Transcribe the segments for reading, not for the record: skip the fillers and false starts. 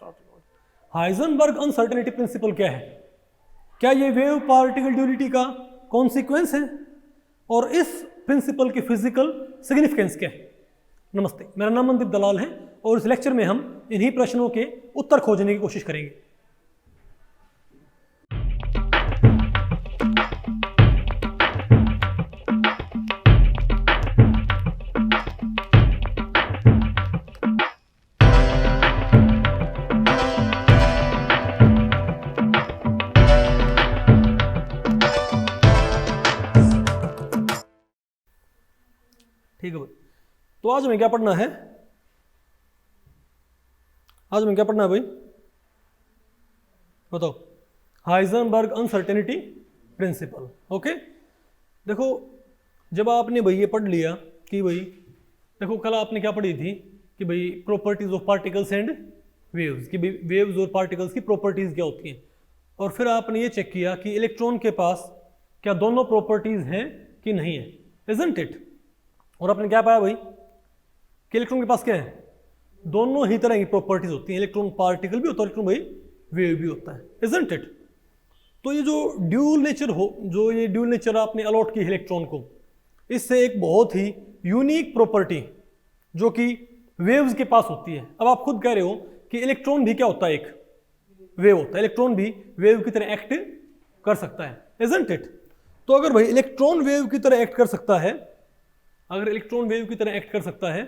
Heisenberg uncertainty principal क्या है? क्या ये वेव पार्टिकल ड्यूलिटी का कॉन्सिक्वेंस है? और इस प्रिंसिपल की फिजिकल सिग्निफिकेंस क्या है? नमस्ते, मेरा नाम मनदीप दलाल है और इस लेक्चर में हम इन्हीं प्रश्नों के उत्तर खोजने की कोशिश करेंगे। ठीक है भाई, तो आज हमें क्या पढ़ना है? आज हमें क्या पढ़ना है भाई, बताओ। Heisenberg uncertainty principal. ओके, देखो जब आपने भाई ये पढ़ लिया कि भाई देखो कल आपने क्या पढ़ी थी कि भाई properties of particles and waves, कि वेव्स और पार्टिकल्स की प्रॉपर्टीज क्या होती हैं, और फिर आपने ये चेक किया कि इलेक्ट्रॉन के पास क्या दोनों प्रॉपर्टीज हैं कि नहीं है, इजंट इट? और आपने क्या पाया भाई कि इलेक्ट्रॉन के पास क्या है, दोनों ही तरह की प्रॉपर्टीज होती हैं। इलेक्ट्रॉन पार्टिकल भी होता है, इलेक्ट्रॉन भाई वेव भी होता है, इजंट इट? तो ये जो ड्यूल नेचर हो, जो ये ड्यूल नेचर आपने अलॉट की है इलेक्ट्रॉन को, इससे एक बहुत ही यूनिक प्रॉपर्टी जो कि वेव्स के पास होती है। अब आप खुद कह रहे हो कि इलेक्ट्रॉन भी क्या होता है, एक वेव होता है, इलेक्ट्रॉन भी वेव की तरह एक्ट कर सकता है, इजंट इट? तो अगर भाई इलेक्ट्रॉन वेव की तरह एक्ट कर सकता है, अगर इलेक्ट्रॉन वेव की तरह एक्ट कर सकता है,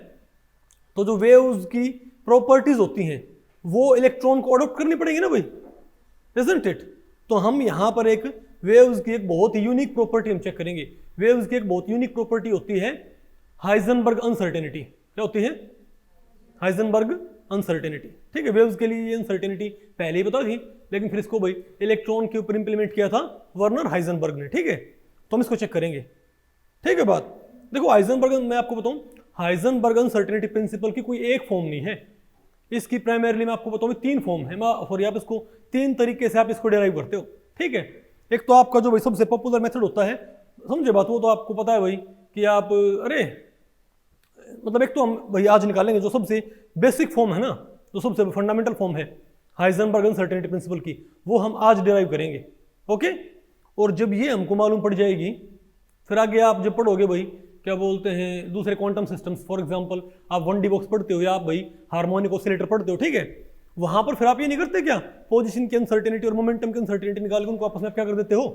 तो जो वेव्स की प्रॉपर्टीज होती हैं वो इलेक्ट्रॉन को अडॉप्ट करनी पड़ेगी ना भाई, इजंट इट? तो हम यहां पर एक वेव्स की एक बहुत ही यूनिक प्रॉपर्टी हम चेक करेंगे। वेव्स की एक बहुत यूनिक प्रॉपर्टी होती है हाइजेनबर्ग अनसर्टेनिटी। क्या होती है? Heisenberg uncertainty. ठीक है, वेव्स के लिए ये अनसर्टेनिटी पहले ही बता थी, लेकिन फिर इसको भाई इलेक्ट्रॉन के ऊपर इंप्लीमेंट किया था वर्नर हाइजेनबर्ग ने। ठीक है, तो हम इसको चेक करेंगे। ठीक है बात, देखो हाइजेनबर्ग, मैं आपको बताऊं, हाइजेनबर्ग अनसर्टेनिटी प्रिंसिपल की कोई एक फॉर्म नहीं है, इसकी प्राइमरीली मैं आपको बताऊं तीन फॉर्म है। और आप इसको तीन तरीके से आप इसको डिराइव करते हो। ठीक है, एक तो आपका जो भाई सबसे पॉपुलर मेथड होता है, समझे बात, वो तो आपको पता है भाई कि आप अरे मतलब एक तो हम भाई आज निकालेंगे जो सबसे बेसिक फॉर्म है ना, जो सबसे फंडामेंटल फॉर्म है हाइजेनबर्ग अनसर्टेनिटी प्रिंसिपल की, वो हम आज डिराइव करेंगे। ओके, और जब ये हमको मालूम पड़ जाएगी, फिर आगे आप जब पढ़ोगे भाई क्या बोलते हैं दूसरे क्वांटम सिस्टम्स, फॉर एग्जांपल आप 1D बॉक्स पढ़ते हो या आप भाई हार्मोनिक ऑसिलेटर पढ़ते हो, ठीक है, वहां पर फिर आप ये नहीं करते क्या, पोजीशन की अनसर्टेनिटी और मोमेंटम की अनसर्टेनिटी निकाल के उनको आपस में क्या कर देते हो,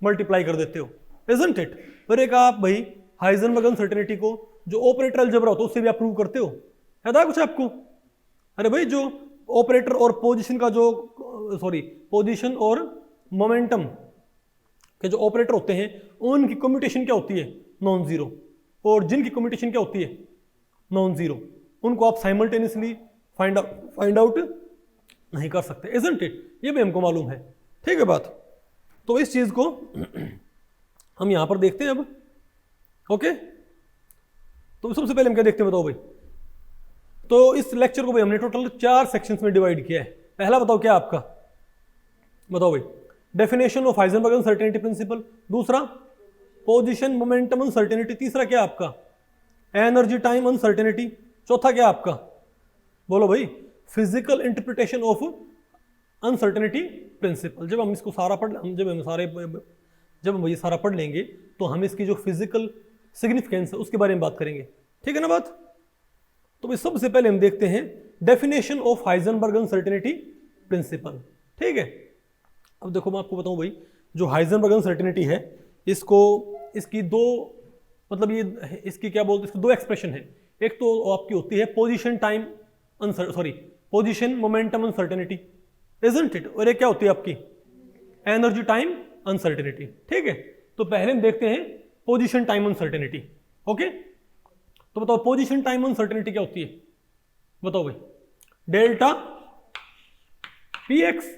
मल्टीप्लाई कर देते हो, इजंट इट? फिर एक आप भाई हाइजेनबर्ग अनसर्टेनिटी को जो ऑपरेटर अलजेब्रा होता है उससे भी आप प्रूव करते हो, याद है कुछ आपको? अरे भाई जो ऑपरेटर और पोजिशन का जो पोजिशन और मोमेंटम के जो ऑपरेटर होते हैं उनकी कम्यूटेशन क्या होती है, नॉन जीरो, और जिनकी कम्यूटेशन क्या होती है, नॉन जीरो, उनको आप साइमल्टेनियसली फाइंड आउट नहीं कर सकते, इजंट इट? ये भी हमको मालूम है। ठीक है बात, तो इस चीज को हम यहां पर देखते हैं अब। ओके, तो सबसे पहले हम क्या देखते हैं बताओ भाई। तो इस लेक्चर को भाई हमने टोटल 4 सेक्शंस में डिवाइड किया है। पहला बताओ क्या आपका, बताओ भाई, definition of Heisenberg uncertainty principal, दूसरा पोजीशन मोमेंटम अनसर्टेनिटी, तीसरा क्या आपका एनर्जी टाइम अनसर्टेनिटी, चौथा क्या आपका, बोलो भाई, physical interpretation of uncertainty principle. जब हम इसको सारा जब हम ये सारा पढ़ लेंगे तो हम इसकी जो फिजिकल सिग्निफिकेंस है उसके बारे में बात करेंगे। ठीक है ना बात? तो भाई सबसे पहले हम देखते हैं definition of Heisenberg uncertainty principal. ठीक है, अब देखो मैं आपको बताऊं भाई, जो हाइजेनबर्ग अनसर्टेनिटी है इसकी दो मतलब ये इसकी क्या बोलते हैं, इसकी दो एक्सप्रेशन है। एक तो आपकी होती है position momentum uncertainty, isn't it? और एक क्या होती है आपकी एनर्जी टाइम अनसर्टेनिटी। ठीक है, तो पहले हम देखते हैं पोजीशन टाइम अनसर्टेनिटी। ओके, तो बताओ पोजीशन टाइम अनसर्टेनिटी क्या होती है, बताओ भाई। Delta P X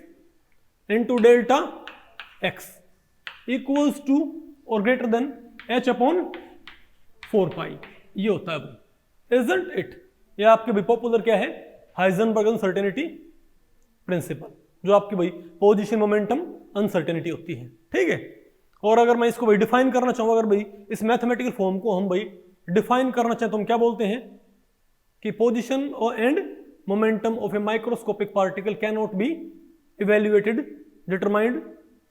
into delta X equals to और greater than H upon 4 pi, ये होता है भाई, इजंट इट? ये आपके भाई पॉपुलर क्या है, हाइजेनबर्ग अनसर्टेनिटी प्रिंसिपल, जो आपकी भाई पोजीशन मोमेंटम अनसर्टेनिटी होती है। ठीक है, और अगर मैं इसको भाई डिफाइन करना चाहूँ, अगर भाई इस मैथमेटिकल फॉर्म को हम भाई डिफाइन करना चाहें तो हम क्या बोलते हैं कि पोजीशन और and momentum of A microscopic particle can not be evaluated determined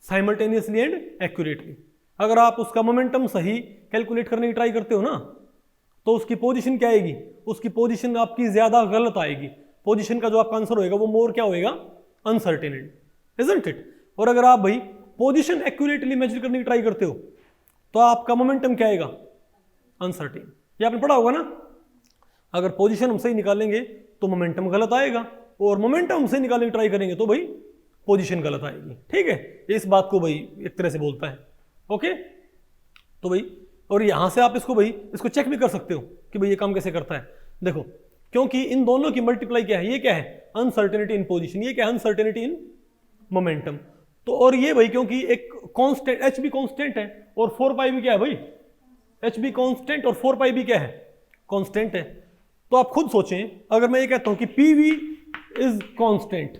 simultaneously and accurately. अगर आप उसका मोमेंटम सही कैलकुलेट करने की ट्राई करते हो ना, तो उसकी पोजीशन क्या आएगी, उसकी पोजीशन आपकी ज्यादा गलत आएगी। पोजीशन का जो आपका आंसर होएगा वो मोर क्या होएगा, अनसर्टेन, इजंट इट। और अगर आप भाई पोजीशन एक्यूरेटली मेजर करने की ट्राई करते हो तो आपका मोमेंटम क्या आएगा, अनसर्टेन। ये आपने पढ़ा होगा ना, अगर पोजीशन हम सही निकालेंगे तो मोमेंटम गलत आएगा, और मोमेंटम हम सही निकालने की ट्राई करेंगे तो भाई पोजीशन गलत आएगी। ठीक है, इस बात को भाई एक तरह से बोलता है। ओके, तो भाई और यहां से आप इसको भाई इसको चेक भी कर सकते हो कि भाई ये काम कैसे करता है। देखो, क्योंकि इन दोनों की मल्टीप्लाई क्या है, ये क्या है, अनसर्टेनिटी इन पोजीशन, ये क्या है, अनसर्टेनिटी इन मोमेंटम। तो और ये भाई क्योंकि एक कांस्टेंट एच बी कांस्टेंट है और 4 पाई भी क्या है भाई, एच बी कांस्टेंट और 4 पाई भी क्या है, कांस्टेंट है। तो आप खुद सोचें, अगर मैं ये कहता हूं कि पी वी इज कांस्टेंट,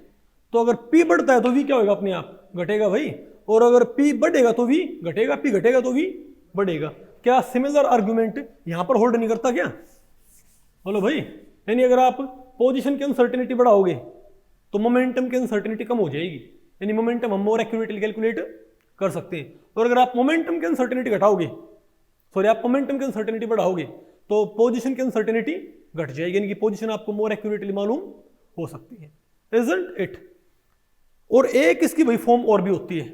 तो अगर पी बढ़ता है तो वी क्या होगा, अपने आप घटेगा भाई, और अगर पी बढ़ेगा तो वी घटेगा, पी घटेगा तो वी बढ़ेगा। क्या सिमिलर आर्गुमेंट यहां पर होल्ड नहीं करता क्या, बोलो भाई। यानी अगर आप पोजीशन की अनसर्टेनिटी बढ़ाओगे तो मोमेंटम की अनसर्टेनिटी कम हो जाएगी, यानी मोमेंटम हम मोर एक्यूरेटली कैलकुलेट कर सकते हैं। और अगर आप मोमेंटम की अनसर्टेनिटी घटाओगे, सॉरी आप मोमेंटम की अनसर्टेनिटी बढ़ाओगे तो पोजीशन की अनसर्टेनिटी घट जाएगी, यानी कि पोजीशन आपको मोर एक्यूरेटली मालूम हो सकती है, इजंट इट। और एक इसकी भाई फॉर्म और भी होती है,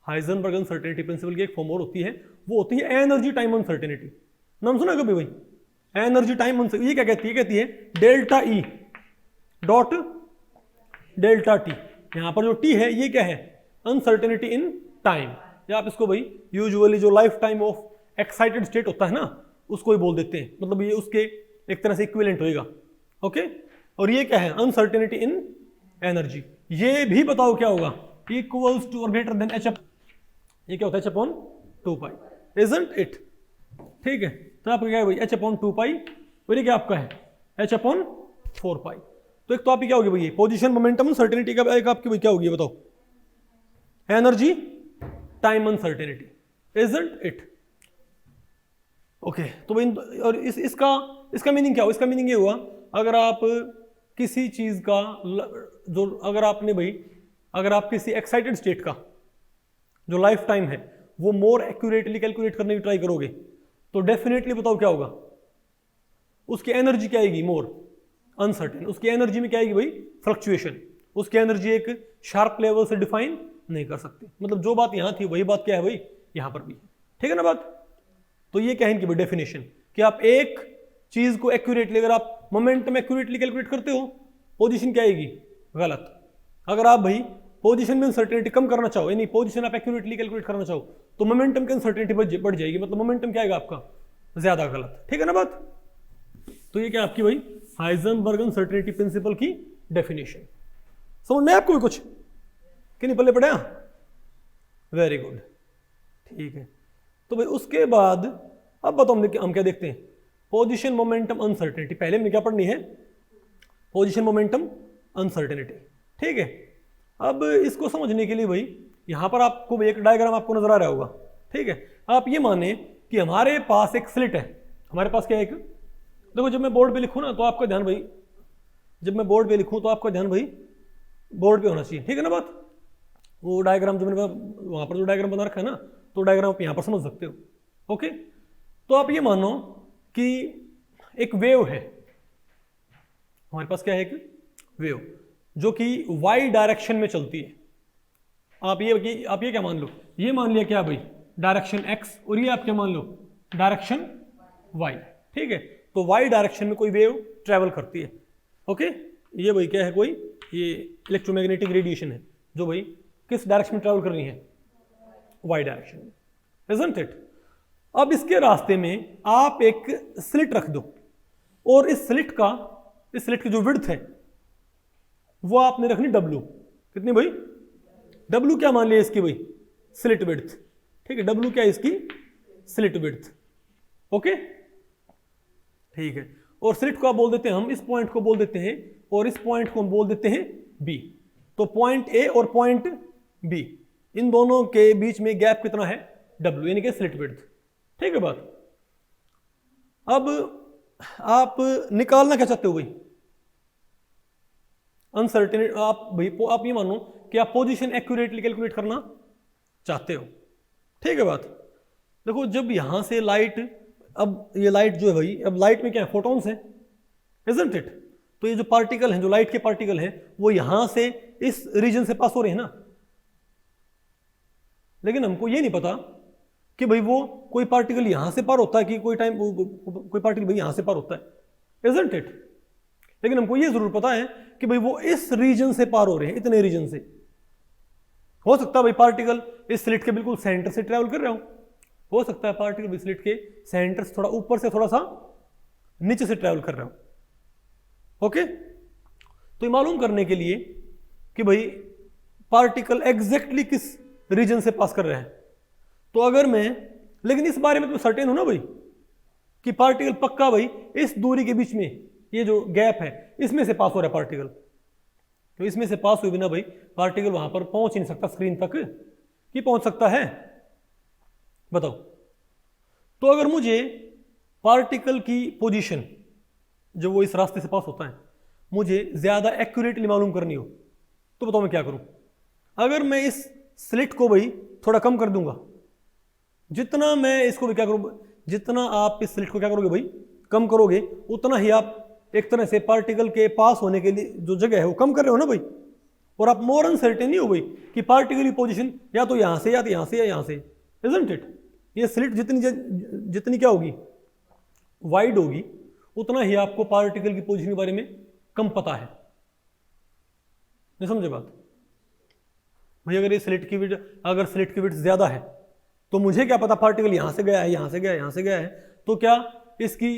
हाइजेनबर्ग अनसर्टेनिटी प्रिंसिपल की एक फॉर्म और होती है, वो होती है एनर्जी टाइम अनसर्टेनिटी। नाम सुना कभी भाई, एनर्जी टाइम अनसर्टेनिटी। ये क्या कहती है, कहती है delta E dot delta T. यहां पर जो टी है ये क्या है, अनसर्टेनिटी इन टाइम, या आप इसको भाई यूजुअली जो life time of excited state होता है ना, उसको ही बोल देते हैं, मतलब ये उसके एक तरह से इक्विवेलेंट होएगा। ओके, और ये क्या है, अनसर्टेनिटी इन एनर्जी। ये भी बताओ क्या होगा, इक्वल्स टू और ग्रेटर देन एच, ये क्या होता है, H upon 2 pi, isn't it. ठीक है, तो आपका क्या है भाई, एच अपॉन 2 पाई, और ये क्या आपका है, एच अपॉन 4 पाई। तो एक तो आपकी क्या होगी भाई, पोजीशन मोमेंटम अनसर्टेनिटी का एक आपकी भाई क्या होगी बताओ, energy time uncertainty, isn't it. Okay, तो भाई और इसका मीनिंग क्या हो, इसका मीनिंग ये हुआ, अगर आप किसी चीज का जो अगर आपने भाई अगर आप किसी एक्साइटेड स्टेट का जो लाइफ टाइम है वो मोर एक्यूरेटली कैलकुलेट करने की ट्राई करोगे तो डेफिनेटली बताओ क्या होगा, उसकी एनर्जी क्या आएगी, मोर अनसर्टेन। उसकी एनर्जी में क्या आएगी भाई, फ्लक्चुएशन। उसकी एनर्जी एक शार्प लेवल से डिफाइन नहीं कर सकती, मतलब जो बात यहां थी वही बात क्या है भाई यहां पर भी है। ठीक है ना बात। तो ये क्या है इनकी डेफिनेशन, कि आप एक चीज को एक्यूरेटली, अगर आप मोमेंटम एक्यूरेटली कैलकुलेट करते हो, पोजीशन क्या आएगी, गलत। अगर आप भाई पोजीशन में अनसर्टेनिटी कम करना चाहो, यानी पोजीशन आप एक्यूरेटली कैलकुलेट करना चाहो, तो मोमेंटम की अनसर्टेनिटी बढ़ जाएगी, मतलब मोमेंटम क्या आएगा आपका, ज्यादा गलत। ठीक है ना बात। तो ये क्या आपकी भाई हाइजेनबर्ग अनसर्टेनिटी प्रिंसिपल की डेफिनेशन। समझ में आपको भी कुछ कि नहीं, पल्ले पड़ा, वेरी गुड। ठीक है, तो भाई उसके बाद अब बताओ हम क्या देखते हैं, पोजीशन मोमेंटम अनसर्टेनिटी। पहले हमने क्या पढ़नी है, पोजीशन मोमेंटम अनसर्टेनिटी। ठीक है, अब इसको समझने के लिए भाई यहां पर आपको एक डायग्राम आपको नजर आ रहा होगा। ठीक है, आप ये माने कि हमारे पास एक स्लिट है, हमारे पास क्या है एक, देखो जब मैं बोर्ड पे लिखूं ना तो आपका ध्यान भाई, जब मैं बोर्ड पे लिखूं तो आपका ध्यान भाई बोर्ड पे होना चाहिए। ठीक है ना बात। वो डायग्राम जो मैंने वहां पर जो डायग्राम बना रखा है ना, तो डायग्राम आप यहां पर समझ सकते हो। ओके, तो आप ये मानो कि एक वेव है, हमारे पास क्या है, एक वेव जो कि वाई डायरेक्शन में चलती है। आप ये क्या मान लो, ये मान लिया क्या भाई डायरेक्शन एक्स, और ये आप क्या मान लो डायरेक्शन वाई। ठीक है, तो वाई डायरेक्शन में कोई वेव ट्रेवल करती है। ओके, ये भाई क्या है, कोई ये इलेक्ट्रोमैग्नेटिक रेडिएशन है जो भाई किस डायरेक्शन में ट्रेवल कर रही है, वाई डायरेक्शन में, इजंट इट। अब इसके रास्ते में आप एक स्लिट रख दो, और इस स्लिट की जो विड्थ है वो आपने रखनी W। कितनी भाई, W क्या मान लिया इसकी भाई, स्लिट विड्थ। ठीक है, W क्या है इसकी, स्लिट विड्थ। ओके, ठीक है, और स्लिट को आप बोल देते हैं, हम इस पॉइंट को बोल देते हैं, और इस पॉइंट को हम बोल देते हैं B। तो पॉइंट A और पॉइंट B, इन दोनों के बीच में गैप कितना है, W, यानी कि स्लिट विड्थ। ठीक है बात। अब आप निकालना क्या चाहते हो भाई, अनसर्टेनिटी, आप ये मानो कि आप पोजीशन एक्यूरेटली कैलकुलेट करना चाहते हो, ठीक है बात। देखो जब यहां से लाइट, अब ये लाइट जो है भाई, अब लाइट में क्या है, फोटॉन्स है, इजंट इट। तो ये जो पार्टिकल हैं, जो लाइट के पार्टिकल हैं, वो यहां से इस रीजन से पास हो रहे हैं ना, लेकिन हमको ये नहीं पता कि भाई वो कोई पार्टिकल यहां से पार होता है कि कोई टाइम कोई पार्टिकल भाई यहां से पार होता है, इजंट इट। लेकिन हमको ये जरूर पता है कि भाई वो इस रीजन से पार हो रहे हैं, इतने रीजन से। हो सकता है भाई पार्टिकल इस स्लिट के बिल्कुल सेंटर से ट्रेवल कर रहा हो सकता है पार्टिकल स्लिट के सेंटर से थोड़ा ऊपर से थोड़ा सा नीचे से ट्रेवल कर रहा हो। ओके, तो ये मालूम करने के लिए कि भाई पार्टिकल एग्जैक्टली किस रीजन से पास कर रहे हैं, तो अगर मैं, लेकिन इस बारे में तो सर्टेन हो ना भाई कि पार्टिकल पक्का भाई इस दूरी के बीच में ये जो गैप है इसमें से पास हो रहा है पार्टिकल, तो इसमें से पास हुए बिना भाई पार्टिकल वहां पर पहुंच ही नहीं सकता स्क्रीन तक, कि पहुंच सकता है बताओ। तो अगर मुझे पार्टिकल की पोजीशन जो वो इस रास्ते से पास होता है मुझे ज्यादा एक्यूरेटली मालूम करनी हो, तो बताओ मैं क्या करूं। अगर मैं इस स्लिट को भाई थोड़ा कम कर दूंगा, जितना मैं इसको भी क्या करूं, जितना आप इस स्लिट को क्या करोगे भाई कम करोगे, उतना ही आप एक तरह से पार्टिकल के पास होने के लिए जो जगह है वो कम कर रहे हो ना भाई, और आप मोर अनसर्टेन नहीं हो भाई कि पार्टिकल की पोजीशन या तो यहां से या तो यहां से या यहां से, इजंट इट। ये स्लिट जितनी क्या होगी, वाइड होगी, उतना ही आपको पार्टिकल की पोजीशन के बारे में कम पता है। नहीं समझे बात भाई। अगर ये स्लिट की विड्थ, अगर स्लिट की विड्थ ज्यादा है तो मुझे क्या पता पार्टिकल यहां से गया है, यहां से गया है, यहां से गया है, तो क्या इसकी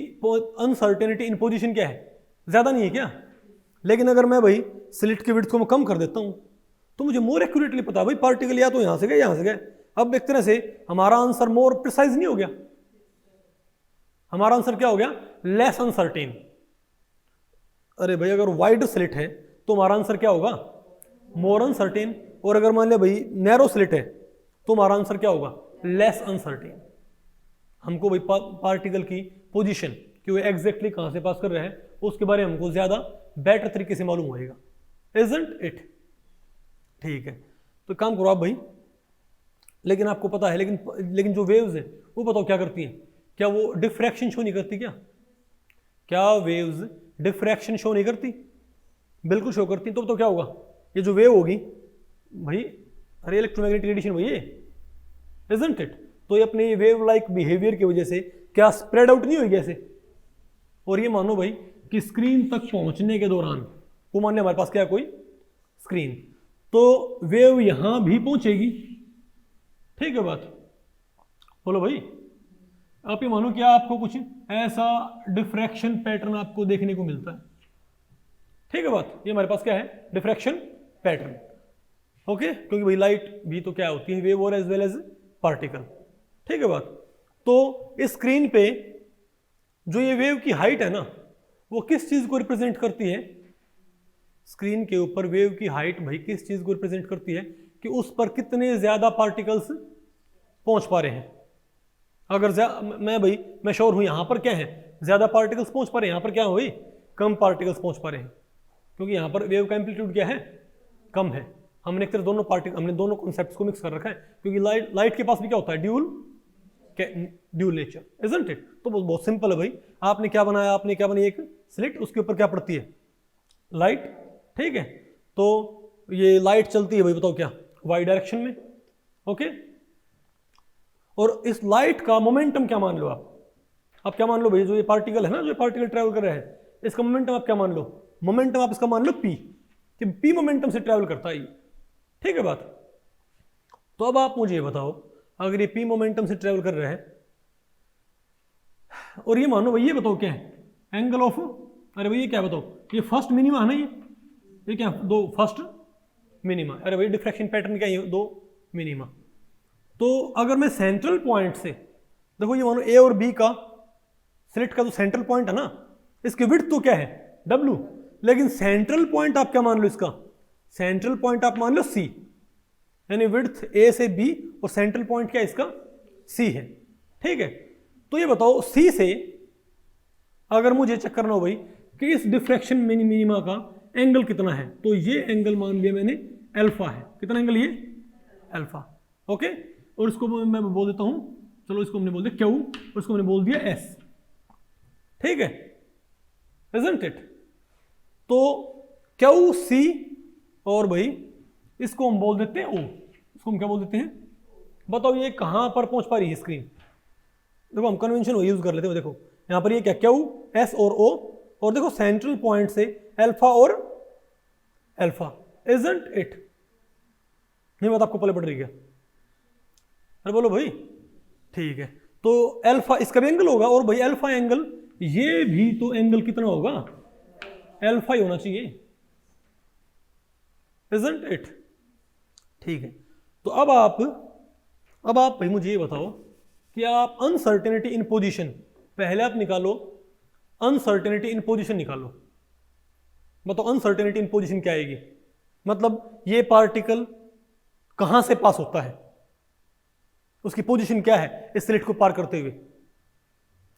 अनसर्टेनिटी इन पोजीशन क्या है, ज्यादा नहीं है क्या। लेकिन अगर मैं भाई स्लिट की विड्थ को मैं कम कर देता हूं तो मुझे मोर एक्यूरेटली पता है भाई पार्टिकल या तो यहां से गया यहां से गया। अब एक तरह से हमारा आंसर मोर प्रिसाइज नहीं हो गया, हमारा आंसर क्या हो गया, लेस अनसर्टेन। अरे भाई अगर वाइड स्लिट है तो हमारा आंसर क्या होगा, मोर अनसर्टेन। और अगर मान लिया भाई नैरो स्लिट है तो हमारा आंसर क्या होगा, लेस अनसर्टेन। हमको भाई पार्टिकल की पोजीशन कि वो एग्जैक्टली कहां से पास कर रहा है उसके बारे में हमको ज्यादा बेटर तरीके से मालूम होएगा, इजंट इट। ठीक है, तो काम करो आप भाई। लेकिन आपको पता है, लेकिन जो वेव्स है वो बताओ क्या करती हैं, क्या वो डिफ्रैक्शन शो नहीं करती क्या वेव्स डिफ्रैक्शन शो नहीं करती, बिल्कुल शो करती। तो बताओ क्या होगा, ये जो वेव होगी भाई, अरे इलेक्ट्रोमैग्नेटिक रेडिएशन भाई ये, इजंट इट। तो ये अपने वेव लाइक बिहेवियर की वजह से क्या स्प्रेड आउट नहीं होगी ऐसे। और ये मानो भाई कि स्क्रीन तक पहुंचने के दौरान, वो मान लिया हमारे पास क्या कोई स्क्रीन, तो वेव यहां भी पहुंचेगी, ठीक है बात। बोलो भाई, आप ये मानो क्या आपको कुछ ऐसा डिफ्रैक्शन पैटर्न आपको देखने को मिलता है, ठीक है बात। ये हमारे पास क्या है, डिफ्रैक्शन पैटर्न। ओके, क्योंकि भाई लाइट भी तो क्या होती है, वेव और एज वेल एज पार्टिकल, ठीक है बात। तो इस स्क्रीन पे जो ये वेव की हाइट है ना, वो किस चीज को रिप्रेजेंट करती है, स्क्रीन के ऊपर वेव की हाइट भाई किस चीज को रिप्रेजेंट करती है, कि उस पर कितने ज्यादा पार्टिकल्स पहुंच पा रहे हैं। अगर मैं श्योर हूं यहां पर क्या है, ज्यादा पार्टिकल्स पहुंच पा रहे हैं, यहां पर क्या है भाई कम पार्टिकल्स पहुंच पा रहे हैं, क्योंकि यहां पर वेव का एम्पलीट्यूड क्या है, कम है। हमने एक तरह हमने दोनों कॉन्सेप्ट्स को मिक्स कर रखा है, क्योंकि लाइट के पास भी क्या होता है, ड्यूल नेचर, इजंट इट। तो बहुत सिंपल है भाई, आपने क्या बनाई एक स्लिट, उसके ऊपर क्या पड़ती है, लाइट, ठीक है। तो ये लाइट चलती है भाई बताओ क्या, वाई डायरेक्शन में, ओके। और इस लाइट का मोमेंटम क्या मान लो आप क्या मान लो भाई, जो ये पार्टिकल है ना, जो पार्टिकल ट्रैवल कर रहा है, इसका मोमेंटम आप क्या मान लो, मोमेंटम आप इसका मान लो पी, कि पी मोमेंटम से ट्रैवल करता है, ठीक है बात। तो अब आप मुझे बताओ, अगर ये पी मोमेंटम से ट्रैवल कर रहा है, और ये मानो भाई, ये बताओ क्या है, एंगल ऑफ, अरे भाई ये क्या बताओ, ये फर्स्ट मिनिमा है ना, ये क्या, दो फर्स्ट मिनिमा, अरे भाई डिफ्रैक्शन पैटर्न क्या है, दो मिनिमा। तो अगर मैं सेंट्रल पॉइंट से, देखो ये मानो ए और बी का स्लिट का जो सेंट्रल पॉइंट है ना, इसकी विड्थ तो क्या है W, लेकिन सेंट्रल पॉइंट आप क्या मान लो, इसका सेंट्रल पॉइंट आप मान लो C, यानी विड्थ A से B और सेंट्रल पॉइंट क्या इसका C है, ठीक है। तो ये बताओ C से अगर मुझे चेक करना हो भाई कि इस डिफ्रैक्शन मिनिमा का एंगल कितना है, तो ये एंगल मान लिया मैंने अल्फा है। कितना एंगल ये अल्फा, ओके। और इसको मैं बोल देता हूं, चलो इसको हमने बोल दिया क्यू और इसको हमने बोल दिया एस, ठीक है, इजंट इट। तो क्यू सी और भाई इसको हम बोल देते हैं ओ, इसको हम क्या बोल देते हैं, बताओ ये कहां पर पहुंच पा रही है स्क्रीन। देखो हम कन्वेंशन यूज कर लेते हैं, देखो यहां पर ये क्या क्यू एस और ओ, और देखो सेंट्रल पॉइंट से अल्फा और अल्फा, इजंट इट। नहीं बात आपको पहले पड़ रही क्या, अरे बोलो भाई, ठीक है। तो अल्फा इसका भी एंगल होगा, और भाई अल्फा एंगल ये भी तो एंगल कितना होगा, अल्फा ही होना चाहिए, इजंट इट, ठीक है। तो अब आप भाई मुझे ये बताओ कि आप अनसर्टेनिटी इन पोजीशन, पहले आप निकालो अनसर्टेनिटी इन पोजीशन निकालो। बताओ अनसर्टेनिटी इन पोजीशन क्या आएगी, मतलब ये पार्टिकल कहां से पास होता है, उसकी पोजीशन क्या है इस स्लिट को पार करते हुए।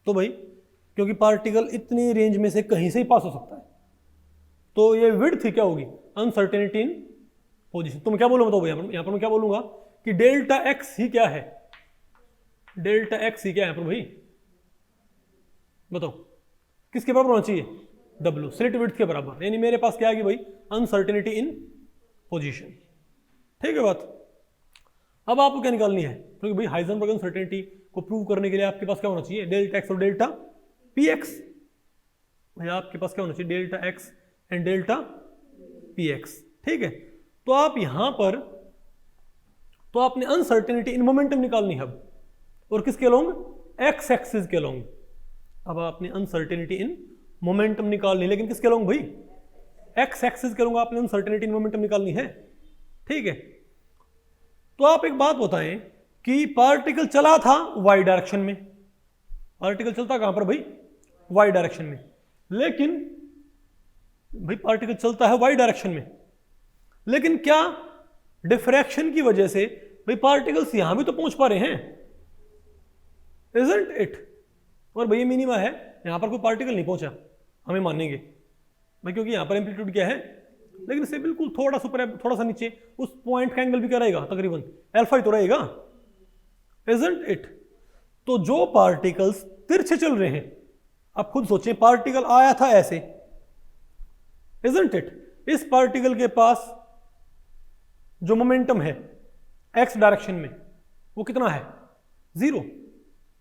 तो भाई क्योंकि पार्टिकल इतनी रेंज में से कहीं से ही पास हो सकता है, तो ये विड्थ क्या होगी, अनसर्टेनिटी इन पोजीशन। तुम क्या बोलो बताओ भाई, यहां पर मैं क्या बोलूंगा कि डेल्टा एक्स ही क्या है, डेल्टा एक्स ही क्या है पर भाई, बताओ किसके बराबर होना चाहिए, डब्ल्यू, स्लिट विड्थ के बराबर। यानी मेरे पास क्या आएगी भाई, अनसर्टेनिटी इन पोजीशन, ठीक है बात। अब आपको क्या निकालनी है, क्योंकि भाई हाइजेनबर्ग अनसर्टेनिटी को प्रूव करने के लिए आपके पास क्या होना चाहिए, डेल्टा एक्स और डेल्टा पी एक्स। भाई आपके पास क्या होना चाहिए, delta x and delta P X, ठीक है। तो आप यहां पर, तो आपने अनसर्टेनिटी इन मोमेंटम निकालनी है अब, और किसके अलोंग, एक्स एक्सिस के अलोंग। अब आपने अनसर्टेनिटी इन मोमेंटम निकालनी, लेकिन किसके अलोंग भाई, एक्स एक्सिस के अलोंग आपने अनसर्टेनिटी इन मोमेंटम निकालनी है, ठीक है। तो आप एक बात बताएं कि पार्टिकल चला था वाई डायरेक्शन में, पार्टिकल चलता कहां पर भाई, वाई डायरेक्शन में, लेकिन भाई पार्टिकल चलता है वाई डायरेक्शन में, लेकिन क्या डिफ्रैक्शन की वजह से भाई पार्टिकल्स यहां भी तो पहुंच पा रहे हैं, इजंट इट। और भाई मिनिमा है, यहां पर कोई पार्टिकल नहीं पहुंचा, हमें मानेंगे भाई, क्योंकि यहां पर एम्पलीट्यूड क्या है, लेकिन इससे बिल्कुल थोड़ा सा ऊपर, थोड़ा सा नीचे, उस पॉइंट का एंगल भी क्या रहेगा, तकरीबन अल्फा ही तो रहेगा, इजंट इट। तो जो पार्टिकल्स तिरछे चल रहे हैं, आप खुद सोचें, पार्टिकल आया था ऐसे, इजंट इट, इस पार्टिकल के पास जो मोमेंटम है एक्स डायरेक्शन में वो कितना है, जीरो।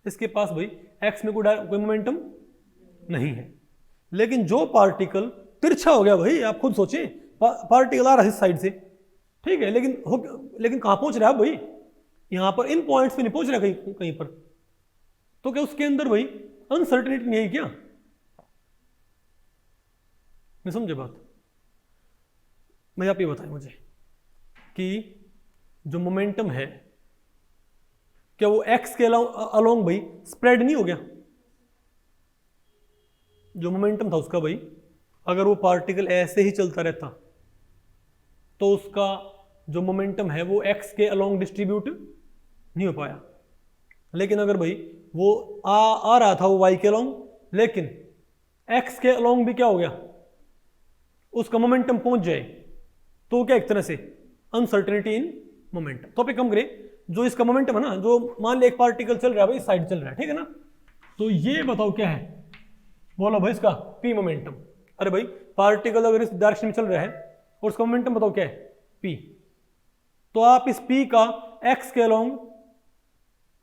इसके पास भाई एक्स में कोई मोमेंटम नहीं है, लेकिन जो पार्टिकल तिरछा हो गया भाई, आप खुद सोचें, पार्टिकल आ रहा है इस साइड से, ठीक है, लेकिन कहां पहुंच रहा है भाई, यहां पर इन पॉइंट्स पे नहीं पहुंच रहा कहीं पर, तो क्या उसके अंदर भाई अनसर्टेनिटी नहीं है क्या, मैं समझे बात। भाई आप ये बताएं मुझे कि जो मोमेंटम है क्या वो एक्स के अलोंग भाई स्प्रेड नहीं हो गया, जो मोमेंटम था उसका भाई, अगर वो पार्टिकल ऐसे ही चलता रहता तो उसका जो मोमेंटम है वो एक्स के अलोंग डिस्ट्रीब्यूट नहीं हो पाया, लेकिन अगर भाई वो आ रहा था वो वाई के अलोंग, लेकिन एक्स के अलोंग भी क्या हो गया, उसका मोमेंटम पहुंच जाए, तो क्या एक तरह से अनसर्टेनिटी इन मोमेंटम। टॉपिक हम करें, जो इसका मोमेंटम है ना, जो मान ले एक पार्टिकल चल रहा है भाई, इस साइड चल रहा है, ठीक है ना, तो ये बताओ क्या है, बोलो भाई इसका पी मोमेंटम। अरे भाई पार्टिकल अगर इस डायरेक्शन में चल रहा है और उसका मोमेंटम बताओ क्या है, पी। तो आप इस पी का एक्स के अलोंग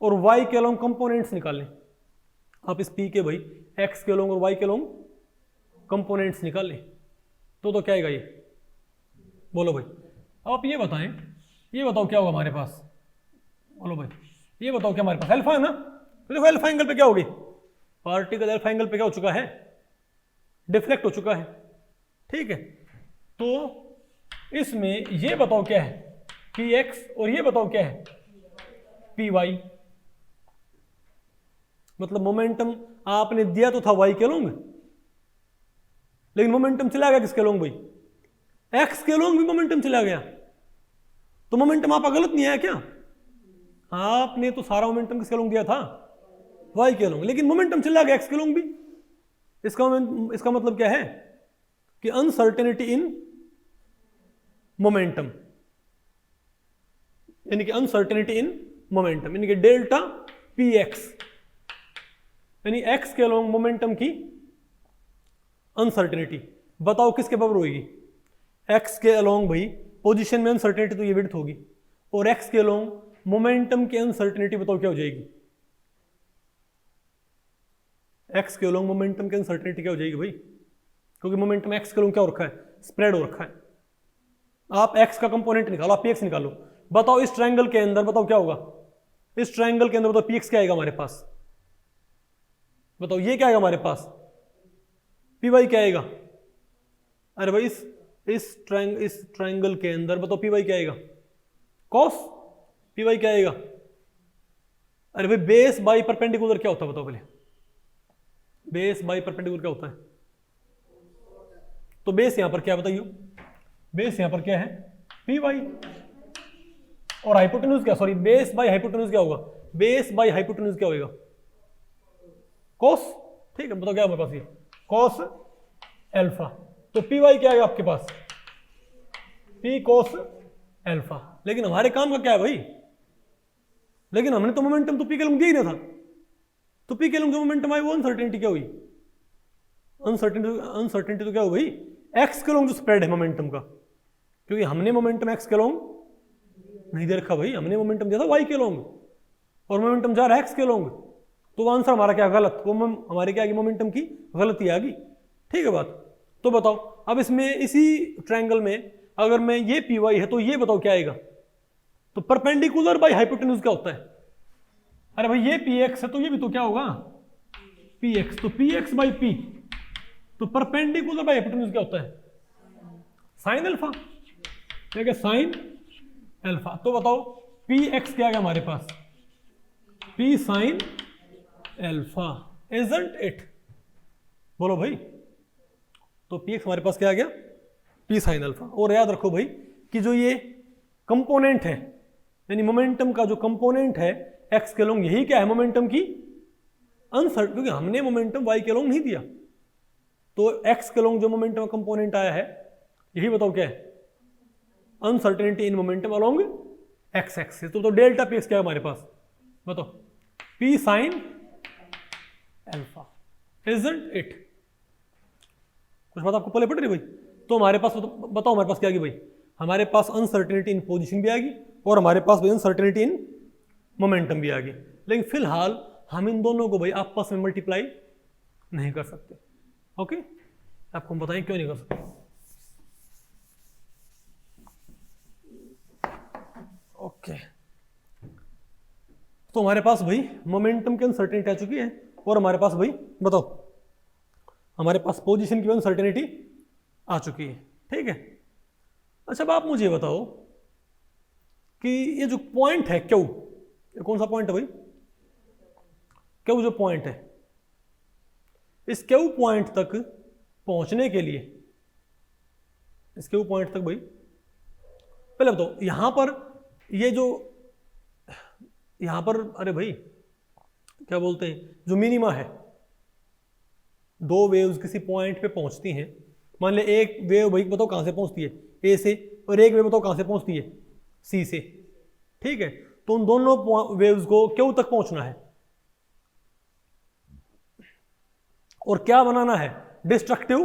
और वाई के अलोंग कंपोनेंट्स निकाल लें, आप इस पी के भाई एक्स के अलोंग और वाई के अलोंग कंपोनेंट्स निकाल लें, तो क्या आएगा ये, बोलो भाई। आप ये बताएं, ये बताओ क्या होगा हमारे पास, बोलो भाई, ये बताओ क्या हमारे पास अल्फा है ना, तो देखो अल्फा एंगल पे क्या होगी, पार्टिकल अल्फा एंगल पे क्या हो चुका है, डिफ्लेक्ट हो चुका है, ठीक है। तो इसमें ये बताओ क्या है, पी एक्स, और ये बताओ क्या है, पी वाई। मतलब मोमेंटम आपने दिया तो था वाई के अलोंग, लेकिन मोमेंटम चला गया किसके अलोंग भाई, एक्स के अलोंग भी मोमेंटम चला गया, तो मोमेंटम आपका गलत नहीं आया क्या, आपने तो सारा मोमेंटम किसके अलोंग दिया था, वाई के अलोंग, लेकिन मोमेंटम चला गया एक्स के अलोंग भी। इसका मतलब क्या है कि अनसर्टेनिटी इन मोमेंटम, यानी कि अनसर्टेनिटी इन मोमेंटम, यानी कि डेल्टा पी एक्स, यानी एक्स के अलोंग मोमेंटम की अनसर्टेनिटी। बताओ किसके बराबर होगी? एक्स के अलोंग भाई पोजीशन में अनसर्टेनिटी तो ये विड्थ होगी, और एक्स के अलोंग मोमेंटम की अनसर्टेनिटी बताओ क्या हो जाएगी? एक्स के अलोंग मोमेंटम की अनसर्टेनिटी क्या हो जाएगी भाई? क्योंकि मोमेंटम एक्स के अलोंग क्या हो रखा है? स्प्रेड हो रखा है। आप एक्स का कंपोनेंट निकालो, आप पी एक्स निकालो। बताओ इस ट्रायंगल के अंदर बताओ क्या होगा? इस ट्रायंगल के अंदर बताओ पी एक्स क्या आएगा हमारे पास? बताओ ये क्या आएगा हमारे पास? पी वाई क्या आएगा? अरे भाई इस ट्रायंगल के अंदर बताओ पी वाई क्या आएगा? कॉस। पी वाई क्या आएगा? अरे भाई बेस बाई परपेंडिकुलर क्या होता है बताओ पहले? बेस बाई परपेंडिकुलर क्या होता है? तो बेस यहां पर क्या बताइए? बेस यहां पर क्या है? P Y. और हाइपोटेन्यूज क्या, सॉरी बेस बाई हाइपोटेन्यूज क्या होगा? बेस बाई हाइपोटेन्यूज क्या होगा? कॉस। ठीक है, बताओ क्या हमारे पास ये? Cos alpha. तो पी वाई क्या है आपके पास? P cos alpha. लेकिन हमारे काम का क्या है भाई? लेकिन हमने तो मोमेंटम तो पी के लूंग दिया ही ना था। तो पी के लूंग जो मोमेंटम आई वो अनसर्टेनिटी क्या हुई? अनसर्टेनिटी तो क्या हुई भाई? एक्स के लॉन्ग जो स्प्रेड है मोमेंटम का, क्योंकि हमने मोमेंटम एक्स के लॉन्ग नहीं दे रखा भाई, हमने मोमेंटम दिया था वाई के लॉन्ग, और मोमेंटम जा रहा है एक्स के लॉन्ग। तो वो आंसर हमारा क्या गलत? वो हमारे क्या आ गई? मोमेंटम की गलती आ गई। ठीक है बात। तो बताओ अब इसमें इसी ट्रायंगल में अगर मैं ये पी वाई है तो ये बताओ क्या आएगा? तो परपेंडिकुलर बाई हाइपोटेन्यूज क्या होता है? अरे भाई ये पी एक्स है तो ये भी तो क्या होगा? P x. तो पी एक्स बाई पी, तो परपेंडिकुलर बाई हाइपोटेन्यूज क्या होता है? Sine alpha. ठीक है, साइन अल्फा। तो बताओ पी एक्स क्या गया हमारे पास? P sine alpha, isn't it? बोलो भाई। तो पी एक्स हमारे पास क्या आ गया? P sine alpha. और याद रखो भाई कि जो ये कंपोनेंट है, यानी मोमेंटम का जो कंपोनेंट है एक्स के लॉन्ग, यही क्या है? मोमेंटम की अनसर्ट, क्योंकि हमने मोमेंटम वाई के लॉन्ग नहीं दिया। तो एक्स के लॉन्ग जो मोमेंटम कंपोनेंट आया है, यही बताओ क्या है? Uncertainty in momentum along x axis. तो डेल्टा पी एक्स क्या है हमारे पास? बताओ P sine alpha, isn't it? कुछ बात आपको पहले पड़ रही भाई? तो हमारे पास बताओ हमारे पास क्या आ गई भाई? हमारे पास अनसर्टेनिटी इन पोजीशन भी आ गई, और हमारे पास भाई अनसर्टेनिटी इन मोमेंटम भी आ गई। लेकिन फिलहाल हम इन दोनों को भाई आपस में मल्टीप्लाई नहीं कर सकते। ओके, आपको हम बताएं क्यों नहीं कर सकते। ओके, तो हमारे पास भाई मोमेंटम की अनसर्टेनिटी आ चुकी है, और हमारे पास भाई बताओ हमारे पास पोजीशन की अनसर्टेनिटी आ चुकी है। ठीक है, अच्छा अब आप मुझे बताओ कि ये जो पॉइंट है क्यू, ये कौन सा पॉइंट है भाई? क्यू जो पॉइंट है, इस क्यू पॉइंट तक पहुंचने के लिए, इस क्यू पॉइंट तक भाई पहले बताओ यहां पर ये जो यहां पर, अरे भाई क्या बोलते हैं, जो मिनिमा है, दो वेव्स किसी पॉइंट पे पहुंचती हैं। मान ले एक वेव भाई बताओ कहां से पहुंचती है? ए से, और एक वेव बताओ कहां से पहुंचती है? सी से। ठीक है, तो उन दोनों वेव्स को क्यू तक पहुंचना है, और क्या बनाना है? डिस्ट्रक्टिव।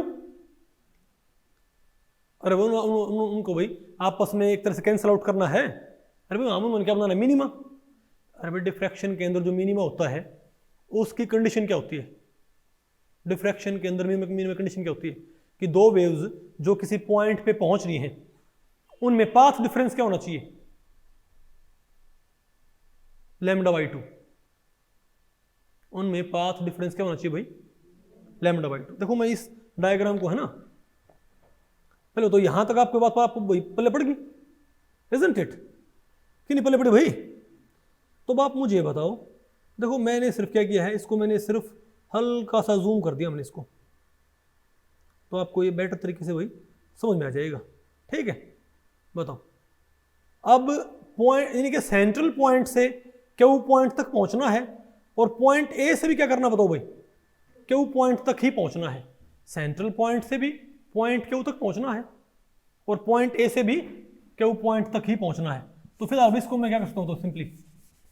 अरे वो उनको भाई आपस में एक तरह से कैंसिल आउट करना है। अरे भाई उन्होंने क्या बनाना है? मिनिमा। अरे भाई डिफ्रैक्शन के अंदर जो मिनिमा होता है उसकी कंडीशन क्या होती है? डिफ्रैक्शन के अंदर मिनिमा कंडीशन क्या होती है? कि दो वेव्स जो किसी पॉइंट पे पहुंच रही हैं उनमें पाथ डिफरेंस क्या होना चाहिए? Lambda by 2। उनमें पाथ डिफरेंस क्या होना चाहिए भाई? Lambda by 2। देखो मैं इस डायग्राम को, है ना, पहले तो यहां तक आपको बात आपको पल्ले पड़ गई, इजंट इट? कि नहीं पल्ले पड़ी भाई? तो आप मुझे ये बताओ, देखो मैंने सिर्फ क्या किया है, इसको मैंने सिर्फ हल्का सा जूम कर दिया हमने इसको, तो आपको ये बेटर तरीके से भाई समझ में आ जाएगा। ठीक है, बताओ अब पॉइंट, यानी कि सेंट्रल पॉइंट से क्यू पॉइंट तक पहुंचना है, और पॉइंट ए से भी क्या करना बताओ भाई? क्यू पॉइंट तक ही पहुंचना है। सेंट्रल पॉइंट से भी पॉइंट क्यू तक पहुंचना है और पॉइंट ए से भी क्यू पॉइंट तक ही पहुंचना है। तो फिर अब इसको मैं क्या कर सकता हूँ, तो सिंपली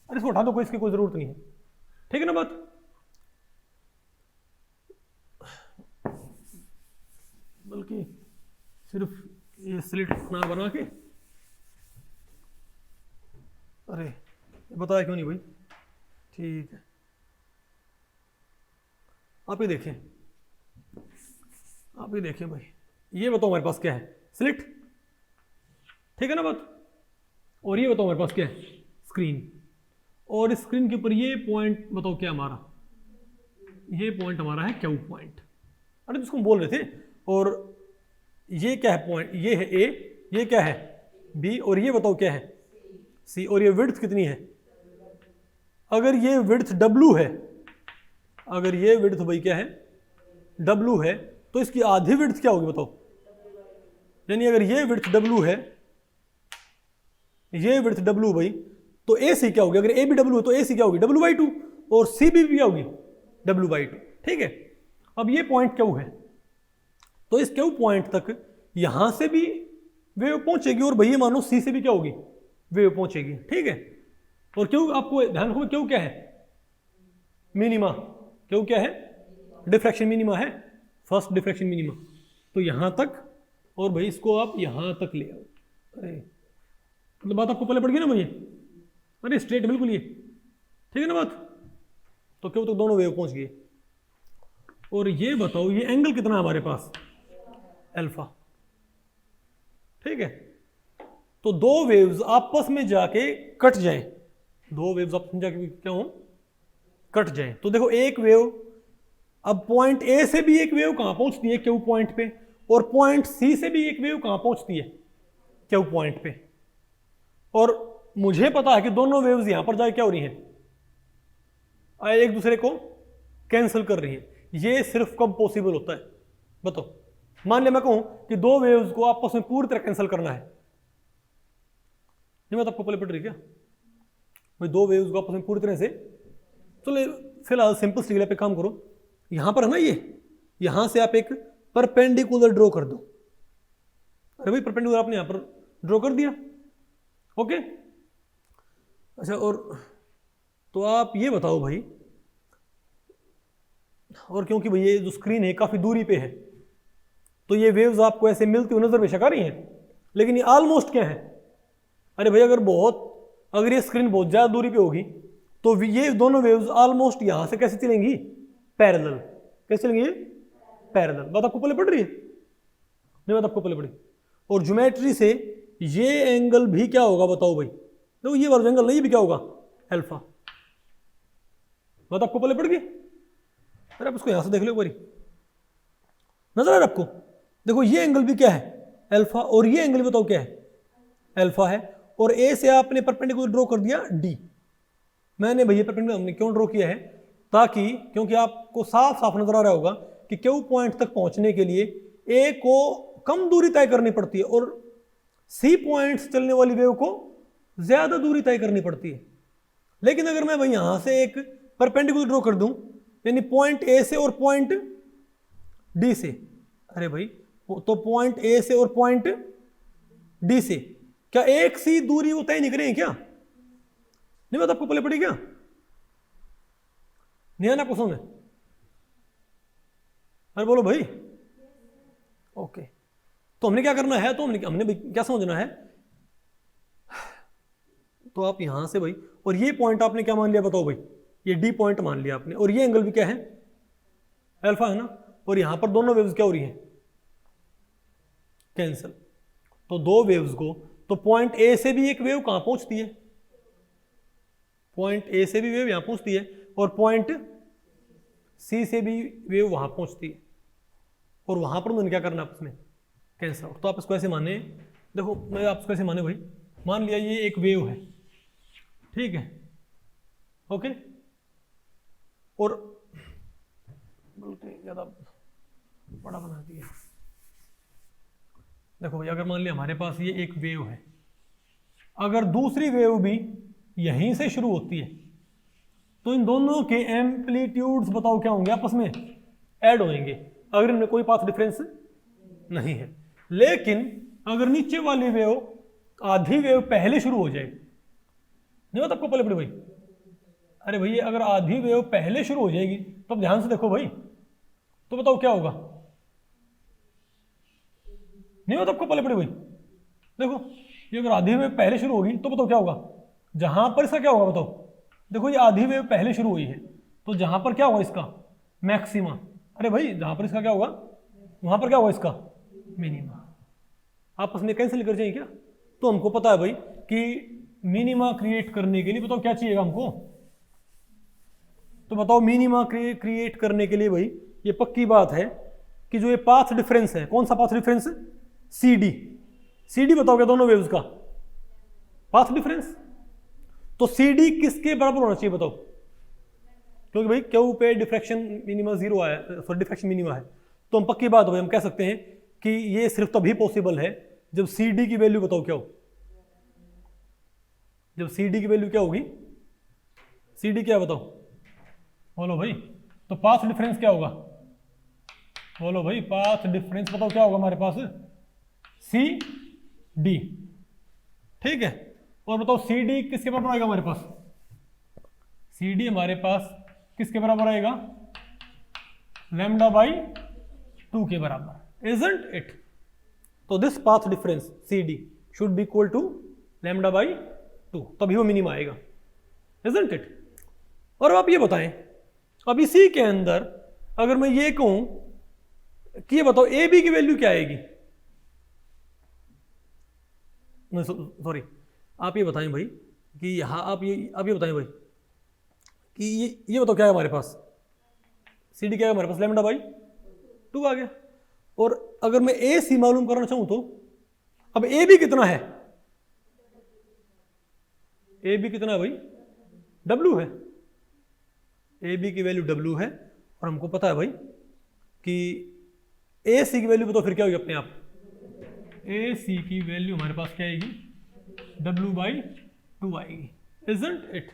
अरे इसको उठा दो, कोई इसकी कोई जरूरत नहीं है, ठीक है ना बात। बल्कि सिर्फ ये स्लिट ना बना के, अरे बताया क्यों नहीं भाई, ठीक है आप ही देखें, आप ही देखें भाई, ये बताओ हमारे पास क्या है, स्लिट, ठीक है ना बात। और ये बताओ हमारे पास क्या है, स्क्रीन। और स्क्रीन के ऊपर ये पॉइंट बताओ क्या हमारा, ये पॉइंट हमारा है क्यू पॉइंट, अरे जिसको हम बोल रहे थे। और ये क्या है पॉइंट, ये है ए, ये क्या है बी, और ये बताओ क्या है सी। और ये विड्थ कितनी है, अगर ये विड्थ डब्लू है, अगर ये विड्थ भाई क्या है डब्लू है, तो इसकी आधी विड्थ क्या होगी बताओ। यानी अगर ये विड्थ डब्लू है, ये विड्थ डब्लू भाई, तो ए सी क्या होगी, अगर ए भी डब्लू है तो ए सी क्या होगी W/2, और सी भी क्या होगी W/2, ठीक है। अब ये पॉइंट क्यू है, तो इस क्यू पॉइंट तक यहां से भी वेव पहुंचेगी, और भैया मानो सी से भी क्या होगी वेव पहुंचेगी, ठीक है। और क्यू आपको ध्यान रखो, क्यू क्या है मिनिमा, क्यू क्या है डिफ्रैक्शन मिनिमा है, फर्स्ट डिफ्रैक्शन मिनिमा। तो यहां तक, और भाई इसको आप यहां तक ले आओ, अरे मतलब बात आपको पहले पड़ गई ना भैया, अरे स्ट्रेट बिल्कुल ये, ठीक है ना बात। तो क्यों तो दोनों वेव पहुंच गए। और ये बताओ ये एंगल कितना है हमारे पास, अल्फा, ठीक है। तो दो वेव्स आपस में जाके कट जाएं, दो वेव्स आपस में जाके क्या हो कट जाएं। तो देखो एक वेव, अब पॉइंट ए से भी एक वेव कहां पहुंचती है क्यू पॉइंट पे, और पॉइंट सी से भी एक वेव कहां पहुंचती है क्यू पॉइंट पे। और मुझे पता है कि दोनों वेव्स यहां पर जाके क्या हो रही हैं, एक दूसरे को कैंसिल कर रही है। ये सिर्फ कब पॉसिबल होता है बताओ। मान लिया मैं कहूं कि दो वेव्स को आपस में पूरी तरह कैंसिल करना है, ये बात आपको पहले पड़ रही क्या भाई, दो वेव्स को आपस में पूरी तरह से, चलो फिलहाल सिंपल स्टिगला पे काम करो। यहां पर है ना ये, यहां से आप एक परपेंडिकुलर ड्रॉ कर दो, अरे भाई परपेंडिकुलर आपने यहां पर ड्रॉ कर दिया, ओके। अच्छा, और तो आप ये बताओ भाई, और क्योंकि भाई ये जो स्क्रीन है काफी दूरी पे है, तो ये वेव्स आपको ऐसे मिलती हुई नजर बेशक आ रही हैं, लेकिन ये ऑलमोस्ट क्या है, अरे भाई अगर ये स्क्रीन बहुत ज्यादा दूरी पे होगी तो ये दोनों वेव्स ऑलमोस्ट यहां से कैसे चलेंगी पैरेलल, कैसे चलेंगी ये पैरेलल। बात आपको पहले पड़ रही है, नहीं बात आपको पहले पड़ी। और ज्योमेट्री से ये एंगल भी क्या होगा बताओ भाई, देखो ये वाला एंगल नहीं, ये भी क्या होगा अल्फा। बात आपको पहले पड़ गई। अरे आप इसको यहां से देख लो एक बारी, नजर आ रहा है आपको, देखो ये एंगल भी क्या है अल्फा, और ये एंगल बताओ क्या है अल्फा है। और ए से आपने परपेंडिकुलर ड्रॉ कर दिया डी। मैंने भैया परपेंडिकुलर हमने क्यों ड्रॉ किया है, ताकि क्योंकि आपको साफ साफ नजर आ रहा होगा कि क्यू पॉइंट तक पहुंचने के लिए ए को कम दूरी तय करनी पड़ती है, और सी पॉइंट चलने वाली वेव को ज्यादा दूरी तय करनी पड़ती है। लेकिन अगर मैं भाई यहां से एक परपेंडिकुलर ड्रॉ कर दूं, यानी पॉइंट ए से और पॉइंट डी से, अरे भाई तो पॉइंट ए से और पॉइंट डी से क्या एक सी दूरी वो तय नहीं करेंगे क्या, नहीं बात आपको पहले पड़ी क्या, नहीं आना कुछ में, अरे बोलो भाई, ओके। तो हमने क्या करना है, तो हमने क्या समझना है, तो आप यहां से भाई, और ये पॉइंट आपने क्या मान लिया बताओ भाई, ये डी पॉइंट मान लिया आपने, और ये एंगल भी क्या है अल्फा है ना, और यहां पर दोनों वेव्स क्या हो रही हैं कैंसिल। तो दो वेव्स को, तो पॉइंट ए से भी एक वेव कहां पहुंचती है, पॉइंट ए से भी वेव यहां पहुंचती है, और पॉइंट सी से भी वेव वहां पहुंचती है, और वहां पर उन्होंने क्या करना आपस में कैंसिल आउट। तो आप इसको ऐसे माने, देखो मैं आपको ऐसे माने भाई, मान लिया ये एक वेव है, ठीक है, ओके। और बल्कि ज्यादा बड़ा बना दिया, देखो भाई अगर मान लिया हमारे पास ये एक वेव है, अगर दूसरी वेव भी यहीं से शुरू होती है, तो इन दोनों के एम्पलीट्यूड्स बताओ क्या होंगे आपस में ऐड होंगे, अगर इनमें कोई पाथ डिफरेंस नहीं है। लेकिन अगर नीचे वाली वेव आधी वेव पहले शुरू हो जाए, नहीं होता आपको पहले पड़े भाई, अरे भैया अगर आधी वेव पहले शुरू हो जाएगी तो अब ध्यान से देखो भाई, तो बताओ क्या होगा, नहीं होता आपको पहले पड़े भाई, देखो ये अगर आधी वेव पहले शुरू होगी तो बताओ क्या होगा, जहां पर इसका क्या होगा बताओ, देखो ये आधी वेव पहले शुरू हुई है तो जहां पर क्या होगा इसका मैक्सिमा, अरे भाई जहां पर इसका क्या होगा वहां पर क्या होगा इसका मिनिमा। आपस में कैंसिल कर जाएंगे क्या, तो हमको पता है भाई कि मिनिमा क्रिएट करने के लिए बताओ क्या चाहिएगा हमको, तो बताओ मिनिमा क्रिएट करने के लिए भाई ये पक्की बात है कि जो ये पाथ डिफरेंस है, कौन सा पाथ डिफरेंस है, CD, CD बताओ क्या दोनों वेव्स का पाथ डिफरेंस, तो CD किसके बराबर होना चाहिए बताओ, क्योंकि भाई क्यू पे डिफ्रैक्शन मिनिमा 0 आया, सॉरी डिफ्रैक्शन मिनिमा है, तो हम पक्की बात हो भाई हम कह सकते हैं कि ये सिर्फ तभी पॉसिबल है जब CD की वैल्यू बताओ क्या हो, जब CD की वैल्यू क्या होगी, CD क्या बताओ बोलो भाई, तो पाथ डिफरेंस क्या होगा, बोलो भाई पाथ डिफरेंस बताओ क्या होगा हमारे पास CD, ठीक है, और बताओ CD किसके बराबर आएगा हमारे पास, CD हमारे पास किसके बराबर आएगा, λ/2 के बराबर, isn't it, तो this path difference CD should be equal to λ/2, तभी वो मिनिमम आएगा, isn't it। और अब आप ये बताएं, अब इसी के अंदर अगर मैं ये कहूं कि ये बताओ AB की वैल्यू क्या आएगी, सॉरी आप ये बताएं भाई कि यहां आप ये बताएं भाई कि ये बताओ क्या है हमारे पास, CD क्या है हमारे पास λ/2 आ गया, और अगर मैं AC मालूम करना चाहूं तो अब AB कितना है, AB कितना है भाई W है, AB की वैल्यू W है, और हमको पता है भाई कि AC की वैल्यू बताओ फिर क्या होगी अपने आप, AC की वैल्यू हमारे पास क्या आएगी W/2 आएगी, isn't it,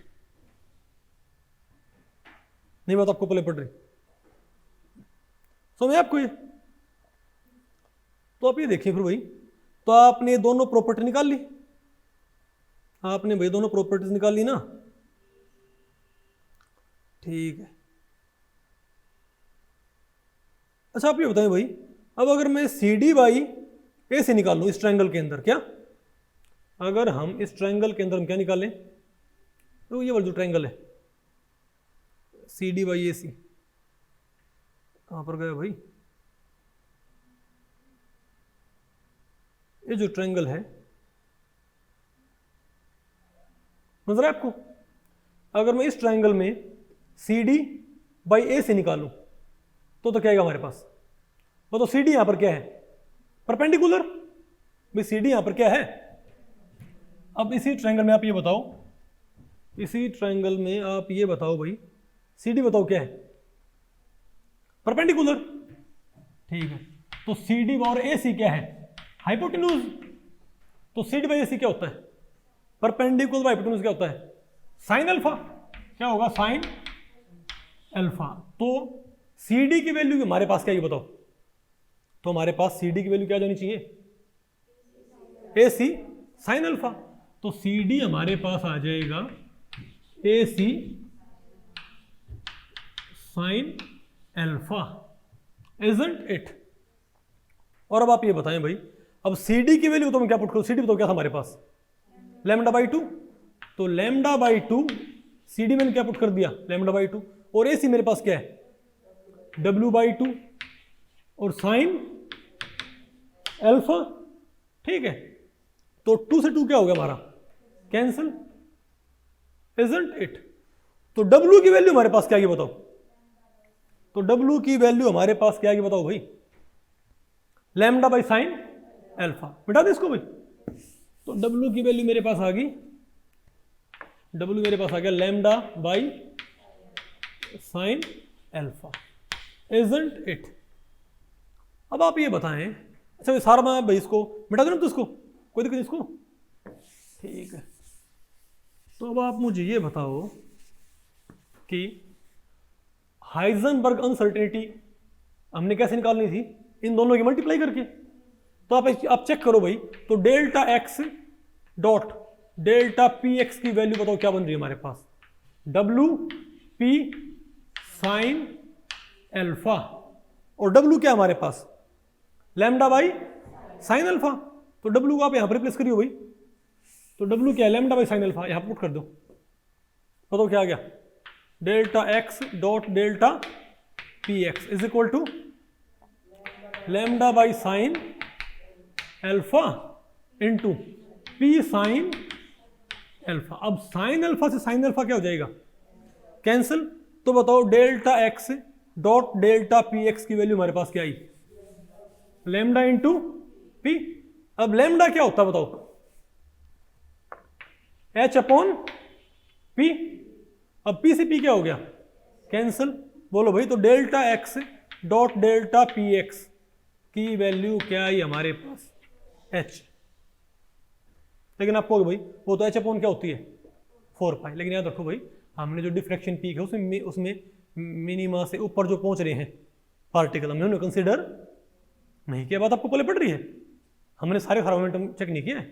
नहीं बात आपको पहले पड़ रही, समझ आपको ये, तो आप ये देखिए फिर भाई, तो आपने दोनों प्रॉपर्टी निकाल ली, आपने भाई दोनों प्रॉपर्टीज निकाल ली ना, ठीक है। अच्छा आप ये बताएं भाई, अब अगर मैं CD/AC निकाल लूं इस ट्रायंगल के अंदर, क्या अगर हम इस ट्रायंगल के अंदर हम क्या निकालें, तो ये वाला जो ट्रायंगल है CD/AC कहां पर गया भाई, ये जो ट्रायंगल है नजर है आपको, अगर मैं इस ट्रायंगल में CD/AC निकालूं तो क्या आएगा हमारे पास, तो CD यहां पर क्या है परपेंडिकुलर, भाई CD यहां पर क्या है, अब इसी ट्रायंगल में आप ये बताओ, इसी ट्रायंगल में आप ये बताओ भाई CD बताओ क्या है परपेंडिकुलर, ठीक है, तो CD और AC क्या है हाइपोटेन्यूज, तो CD/AC क्या होता है परपेंडिकुलर, हाइपोटेन्यूज क्या होता है साइन अल्फा, क्या होगा साइन अल्फा, तो CD की वैल्यू हमारे पास क्या है बताओ, तो हमारे पास CD की वैल्यू क्या जानी चाहिए AC साइन अल्फा, तो CD हमारे पास आ जाएगा AC sine alpha, isn't it। और अब आप ये बताएं भाई, अब CD की वैल्यू तो मैं क्या पुट करूं, CD बताओ क्या था हमारे पास λ/2, तो λ/2 CD मैंने क्या पुट कर दिया λ/2, और AC मेरे पास क्या है W/2 और साइन अल्फा, ठीक है, तो 2 से 2 क्या हो गया हमारा कैंसिल, isn't it, तो W की वैल्यू हमारे पास क्या आएगी बताओ, तो W की वैल्यू हमारे पास क्या आएगी बताओ भाई λ/sin अल्फा, मिटा दे इसको भाई, तो W की वैल्यू मेरे पास आ गई, W मेरे पास आ गया λ/sin अल्फा, isn't it। अब आप ये बताएं, अच्छा ये सारा मैं भाई इसको मिटा दूं तो इसको कोई दिक्कत इसको, ठीक है, तो अब आप मुझे ये बताओ कि हाइजेनबर्ग अनसर्टेनिटी हमने कैसे निकालनी थी, इन दोनों की मल्टीप्लाई करके, तो आप चेक करो भाई, तो delta X dot delta P x की वैल्यू बताओ क्या बन रही है हमारे पास, डब्ल्यू पी साइन एल्फा, और डब्ल्यू क्या है हमारे पास, लैम्डा बाई साइन अल्फा। तो डब्ल्यू को आप यहां पर रिप्लेस करियो भाई, तो डब्ल्यू क्या है, लैम्डा बाई साइन अल्फा, यहां पुट कर दो, बताओ क्या आ गया, delta X dot delta P X is equal to lambda by sine alpha into P sine alpha. अब साइन अल्फा से साइन अल्फा क्या हो जाएगा, कैंसिल। तो बताओ delta X dot delta P x की वैल्यू हमारे पास क्या आई, लैम्डा इंटू पी। अब लैम्डा क्या होता है बताओ, एच अपॉन पी। अब पी से पी क्या हो गया, कैंसिल। बोलो भाई, तो delta X dot delta P x की वैल्यू क्या आई हमारे पास, एच। लेकिन आपको भाई वो तो एच अपॉन क्या होती है 4 पाई, लेकिन याद रखो भाई हमने जो डिफ्रैक्शन पीक है उसमें मिनिमा से ऊपर जो पहुंच रहे हैं पार्टिकल हमने उन्हें कंसिडर नहीं किया। बात आपको पहले पड़ रही है, हमने सारे मोमेंटम चेक नहीं किया है,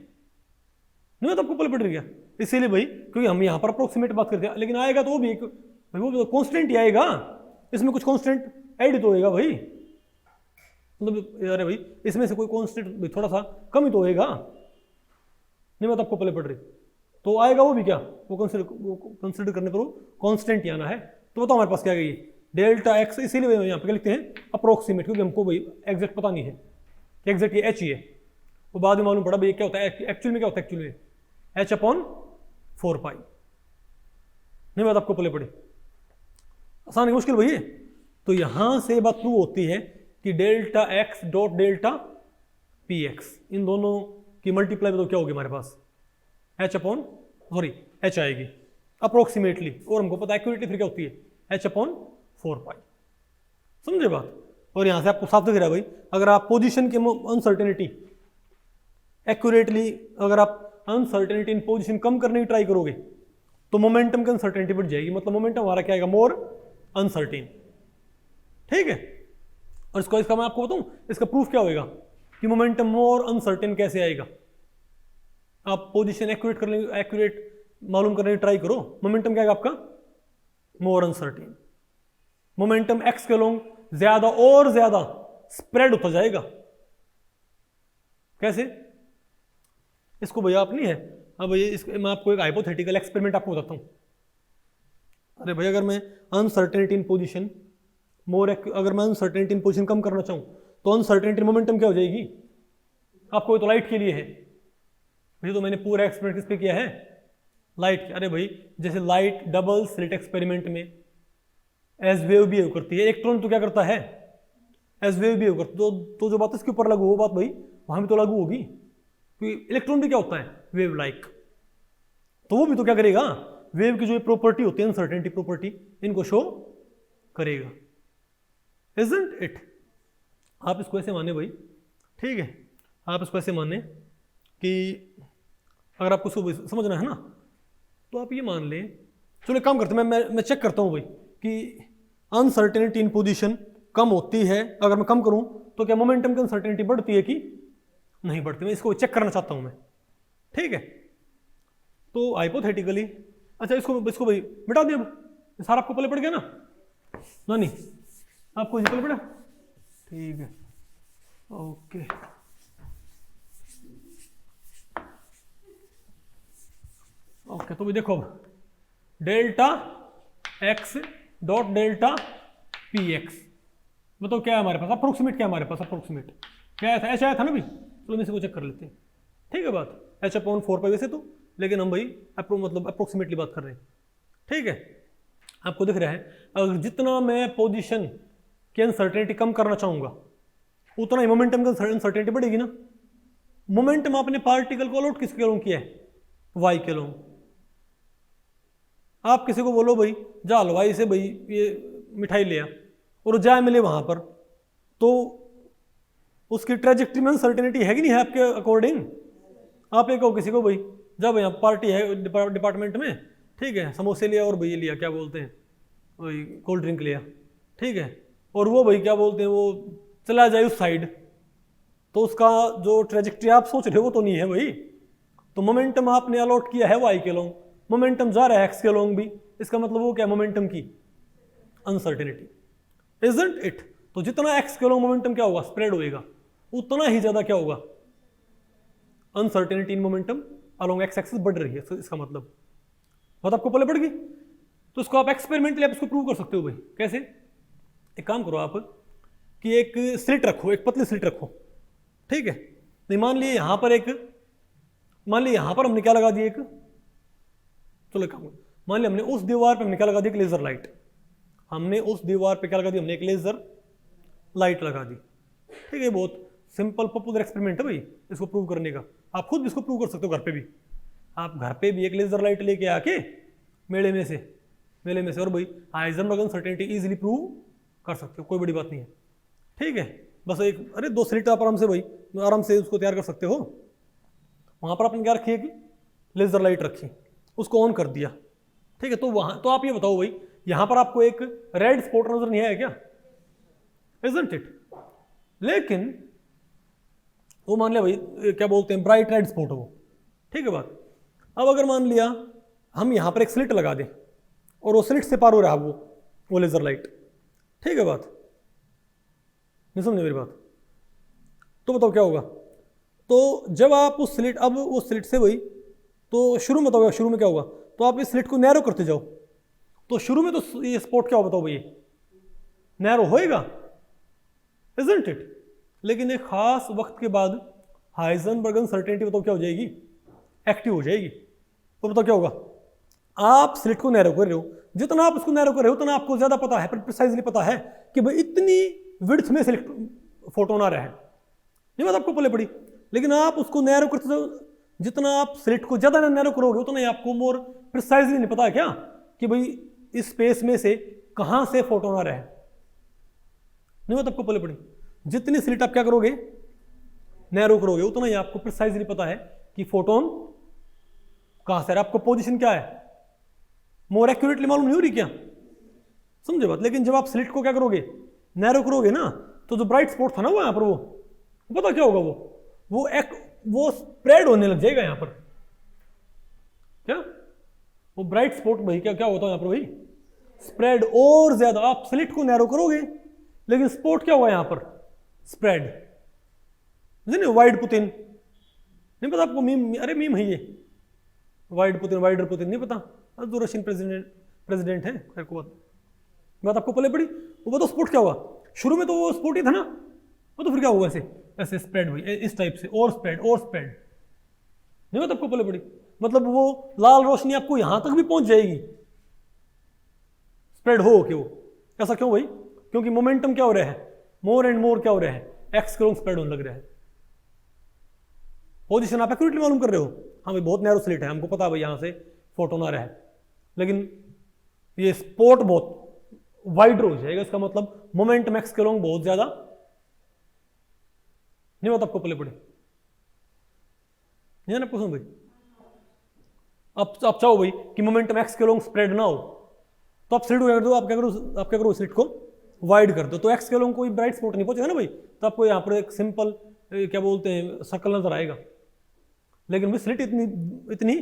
नहीं तो आपको पहले पड़ रही है। इसीलिए भाई क्योंकि हम यहाँ पर अप्रोक्सीमेट बात करते हैं, लेकिन आएगा तो वो भी एक भाई वो कॉन्स्टेंट ही आएगा, इसमें कुछ कॉन्स्टेंट ऐड तो होएगा भाई, मतलब अरे भाई इसमें से कोई कॉन्स्टेंट थोड़ा सा कम ही तो होएगा, नहीं बात आपको पहले पड़ रही, तो आएगा वो भी क्या, वो कंसिडर करने पर कांस्टेंट ही आना है। तो बताओ हमारे पास क्या गई डेल्टा एक्स, इसीलिए यहाँ पे लिखते हैं अप्रोक्सीमेट, क्योंकि हमको भाई एग्जैक्ट पता नहीं है कि एग्जैक्ट ये एच ही है, वो बाद में मालूम पड़ा भाई क्या होता है एक्चुअल में, क्या होता है एक्चुअल में एच अपॉन 4 पाई। नहीं बात आपको पहले पड़ी, आसान है मुश्किल भैया। तो यहां से बात प्रूव होती है कि delta X dot delta P X, इन दोनों की मल्टीप्लाई में तो क्या होगी हमारे पास, एच अपॉन सॉरी एच आएगी अप्रोक्सीमेटली, और हमको पता है एक्यूरेटली फिर क्या होती है एच अपॉन 4 पाई। समझे बात। और यहां से आपको साफ दिख रहा है भाई, अगर आप पोजीशन के अनसर्टेनिटी एक्यूरेटली, अगर आप अनसर्टेनिटी इन पोजीशन कम करने की ट्राई करोगे तो मोमेंटम की अनसर्टेनिटी बढ़ जाएगी, मतलब मोमेंटम हमारा क्या आएगा, मोर अनसर्टेन। ठीक है, और इसका मैं आपको बताऊं इसका प्रूफ क्या होगा कि मोमेंटम मोर अनसर्टेन कैसे आएगा। आप पोजीशन एक्यूरेट मालूम करने की ट्राई करो, मोमेंटम क्या आएगा आपका, मोर अनसर्टेन। मोमेंटम एक्स के लोग ज्यादा और ज्यादा स्प्रेड होता जाएगा। कैसे, इसको भैया आप नहीं है, अब ये मैं आपको एक हाइपोथेटिकल एक्सपेरिमेंट आपको बताता हूं। अरे भैया अगर मैं अनसर्टेनिटी इन पोजीशन अगर मैं अनसर्टेनिटी इन पोजीशन कम करना चाहूं तो अनसर्टेनिटी मोमेंटम क्या हो जाएगी, आपको तो लाइट के लिए है भैया, तो मैंने पूरा एक्सपेरिमेंट किस पे किया है, लाइट। अरे भाई जैसे लाइट डबल स्लिट एक्सपेरिमेंट में एज वेव बिहेव करती है, इलेक्ट्रॉन तो क्या करता है एज वेव बिहेव करता है, तो जो बात इसके ऊपर लागू वो बात भाई वहां भी तो लागू होगी, क्योंकि इलेक्ट्रॉन भी क्या होता है वेव लाइक, तो वो भी तो क्या करेगा, वेव की जो प्रॉपर्टी होती है अनसर्टेनिटी प्रॉपर्टी, इनको शो करेगा। Isn't it. आप इसको ऐसे माने भाई, ठीक है, आप इसको ऐसे माने कि अगर आपको समझना है ना तो आप ये मान लें, चलो एक काम करते हैं, मैं चेक करता हूं भाई कि अनसर्टेनिटी इन पोजीशन कम होती है, अगर मैं कम करूं तो क्या मोमेंटम की अनसर्टेनिटी बढ़ती है कि नहीं बढ़ती, मैं इसको चेक करना चाहता हूं मैं। ठीक है, तो हाइपोथेटिकली, अच्छा इसको भाई मिटा दिया, सारा आपको पहले पड़ गया ना नहीं, आपको पहले पड़ा, ठीक है ओके। ओके तो भी देखो अब delta X dot delta P x, बताओ क्या है हमारे पास अप्रोक्सीमेट, क्या है हमारे पास अप्रोक्सीमेट क्या आया था, एच आया था ना भाई, चलो मैं इसको चेक कर लेते हैं। ठीक है बात, एच अपॉन 4 पाई वैसे तो, लेकिन हम भाई मतलब अप्रोक्सीमेटली बात कर रहे हैं। ठीक है, आपको दिख रहा है अगर जितना मैं पोजीशन की अनसर्टेनिटी कम करना चाहूंगा उतना ही मोमेंटम की अनसर्टेनिटी बढ़ेगी ना। मोमेंटम आपने पार्टिकल को अलॉट किसके लोग किया है, वाई के लोग। आप किसी को बोलो भाई जा हलवाई से भाई ये मिठाई लिया और जाए मिले वहां पर, तो उसकी ट्रेजेक्ट्री में अनसर्टेनिटी है कि नहीं है आपके अकॉर्डिंग। आप ये कहो किसी को भाई जा भाई यहाँ पार्टी है डिपार्टमेंट में, ठीक है, समोसे लिया और भाई लिया क्या बोलते हैं वही कोल्ड ड्रिंक लिया, ठीक है, और वो भाई क्या बोलते हैं वो चला जाए उस साइड, तो उसका जो ट्रेजेक्ट्री आप सोच रहे हो वो तो नहीं है भाई। तो मोमेंटम आपने अलॉट किया है वाई के लॉन्ग, मोमेंटम जा रहा है एक्स के लॉन्ग भी, इसका मतलब वो क्या, मोमेंटम की अनसर्टेनिटी, इजंट इट। तो जितना एक्स के लॉन्ग मोमेंटम क्या होगा, स्प्रेड होएगा, उतना ही ज्यादा क्या होगा, uncertainty in momentum along x axis बढ़ रही है। इसका मतलब बात आपको पहले पड़ गई। तो इसको आप एक्सपेरिमेंटली आप इसको प्रूव कर सकते हो भाई। कैसे, एक काम करो आप कि एक स्लिट रखो, एक पतली स्लिट रखो, ठीक है। नहीं मान लीजिए यहां पर यहां पर हमने क्या लगा दी, एक, चलो काम, मान लिया हमने उस दीवार पे हमने क्या लगा दी, एक लेजर लाइट। हमने उस दीवार पे क्या लगा दी, हमने एक लेजर लाइट लगा दी, ठीक है। बहुत सिंपल पॉपुलर एक्सपेरिमेंट है भाई इसको प्रूव करने का। आप खुद भी इसको प्रूव कर सकते हो घर पे भी। आप घर पे भी एक लेजर लाइट लेके आके मेले में से और भाई हाइजेनबर्ग अनसर्टेनिटी इजीली प्रूव कर सकते हो, कोई बड़ी बात नहीं है, ठीक है। बस एक, अरे 2 स्लिट आप आराम से उसको तैयार कर सकते हो। वहां पर आपने क्या रखी है कि लेजर लाइट रखी, उसको ऑन कर दिया, ठीक है। तो वहां, तो आप ये बताओ भाई, यहां पर आपको एक रेड स्पॉट नजर नहीं आया क्या, इजंट इट। लेकिन वो मान लिया भाई क्या बोलते हैं, ब्राइट रेड स्पॉट हो, ठीक है बात। अब अगर मान लिया हम यहां पर एक स्लिट लगा दें और वो स्लिट से पार हो रहा वो लेजर लाइट, ठीक है बात, नहीं समझे मेरी बात। तो बताओ क्या होगा। तो जब आप उस स्लिट, अब उस स्लिट से वही, तो शुरू में बताओ, शुरू में क्या होगा, तो आप इस स्लिट को नैरो करते जाओ, तो शुरू में तो ये स्पॉट क्या हो, बताओ भाई, नैरो होएगा, इजंट इट। लेकिन एक खास वक्त के बाद हाइजेनबर्ग अनसर्टेनिटी बताओ क्या हो जाएगी, एक्टिव हो जाएगी। तो बताओ क्या होगा, आप स्लिट को नैरो कर रहे हो, जितना आप उसको नैरो कर रहे हो उतना आपको ज्यादा पता है, प्रिसाइजली पता है कि भाई इतनी विड्थ में सिलेक्ट फोटोन आ रहा है, ये बात आपको पहले पड़ी। लेकिन आप उसको नैरो करते जाओ, जितना आप स्लिट को ज्यादा नैरो करोगे उतना ही आपको मोर प्रिसाइजली नहीं पता है क्या कि भाई इस स्पेस में से कहां से फोटोन आ रहा है, नहीं बात आपको पहले पड़ी। जितनी स्लिट आप क्या करोगे, नैरो करोगे, उतना ही आपको प्रिसाइजली पता है कि फोटोन कहां से, आपको पोजीशन क्या है मोर एक्यूरेटली मालूम नहीं हो रही क्या, समझे बात। लेकिन जब आप स्लिट को क्या करोगे, नैरो करोगे ना, तो जो ब्राइट स्पॉट था ना वो यहां पर, वो पता क्या होगा, वो स्प्रेड होने लग जाएगा यहां पर। क्या वो ब्राइट स्पॉट भाई क्या होता है यहां पर भाई, स्प्रेड और ज्यादा। आप स्लिट को नैरो करोगे लेकिन स्पॉट क्या हुआ यहां पर, स्प्रेड, वाइड पुतिन, नहीं पता आपको, मीम, अरे मीम है ये, वाइडर पुतिन नहीं पता, जो रशियन प्रेसिडेंट है, खैर को बात आपको पहले पड़ी। वो बताओ स्पोर्ट क्या हुआ, शुरू में तो वो स्पोर्ट ही था ना, वो तो फिर क्या हुआ, ऐसे स्प्रेड हुई इस टाइप से, और स्प्रेड, नहीं बात आपको पहले पड़ी। मतलब वो लाल रोशनी आपको यहां तक भी पहुंच जाएगी, स्प्रेड हो के वो, ऐसा क्यों भाई, क्योंकि मोमेंटम क्या हो रहा है, मोर एंड मोर क्या हो रहा है, एक्स के लॉन्ग स्प्रेड होने लग रहा है। पोजीशन आप एक्यूरेटली मालूम कर रहे हो, हाँ भाई बहुत नैरो स्लिट है, हमको पता है भाई यहां से फोटोन आ रहा है, लेकिन ये स्पॉट बहुत वाइडर हो जाएगा, इसका मतलब मोमेंटम एक्स के लॉन्ग बहुत ज्यादा नहीं होता, आपको पहले पड़े नहीं ना, पूछूं भाई। अब आप चाहो भाई कि मोमेंटम एक्स के लॉन्ग स्प्रेड ना हो, तो आप स्लिट को क्या कर दो, आप क्या करो स्लिट को वाइड कर दो, तो एक्स के लॉन्ग कोई ब्राइट स्पॉट नहीं पहुंचेगा ना भाई, तो आपको यहां पर एक सिंपल क्या बोलते हैं सर्कल नजर आएगा। लेकिन भाई स्लिट इतनी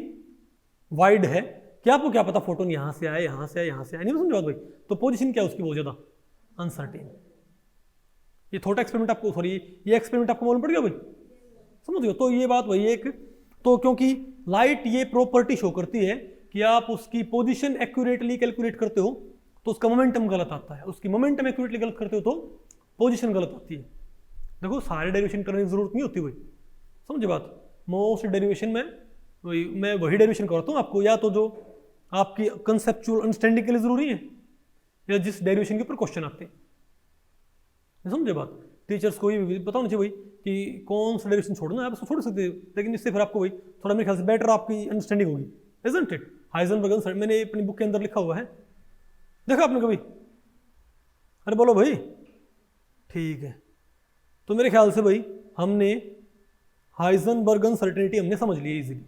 वाइड है कि आपको क्या पता फोटोन यहां से आए, नहीं समझो भाई। तो पोजीशन क्या है उसकी बहुत ज्यादा अनसर्टेन। ये छोटा एक्सपेरिमेंट आपको, सॉरी ये एक्सपेरिमेंट आपको मालूम पड़ गया भाई, समझ गए। तो ये बात वही एक, तो क्योंकि लाइट ये प्रॉपर्टी शो करती है कि आप उसकी पोजीशन एक्यूरेटली कैलकुलेट करते हो तो उसका मोमेंटम गलत आता है, उसकी मोमेंटम एक्यूरेटली गलत करते हो तो पोजीशन गलत आती है। देखो सारे डेरिवेशन करने की जरूरत नहीं होती भाई, समझे बात। मोस्ट डेरिवेशन में मैं वही डेरिवेशन करता हूँ आपको, या तो जो आपकी कंसेप्चुअल अंडरस्टैंडिंग के लिए जरूरी है, या जिस डेरिवेशन के ऊपर क्वेश्चन आते हैं, समझे बात। टीचर्स को ये पता होना चाहिए भाई कि कौन सा डेरिवेशन छोड़ना है, आप उसको छोड़ सकते हो, लेकिन इससे फिर आपको भाई थोड़ा मेरे ख्याल से बेटर आपकी अंडरस्टैंडिंग होगी, इजंट इट। हाइजेनबर्ग, मैंने अपनी बुक के अंदर लिखा हुआ है, देखा आपने कभी, अरे बोलो भाई, ठीक है। तो मेरे ख्याल से भाई हमने हाइजेनबर्ग अनसर्टेनिटी हमने समझ लिया इजीली,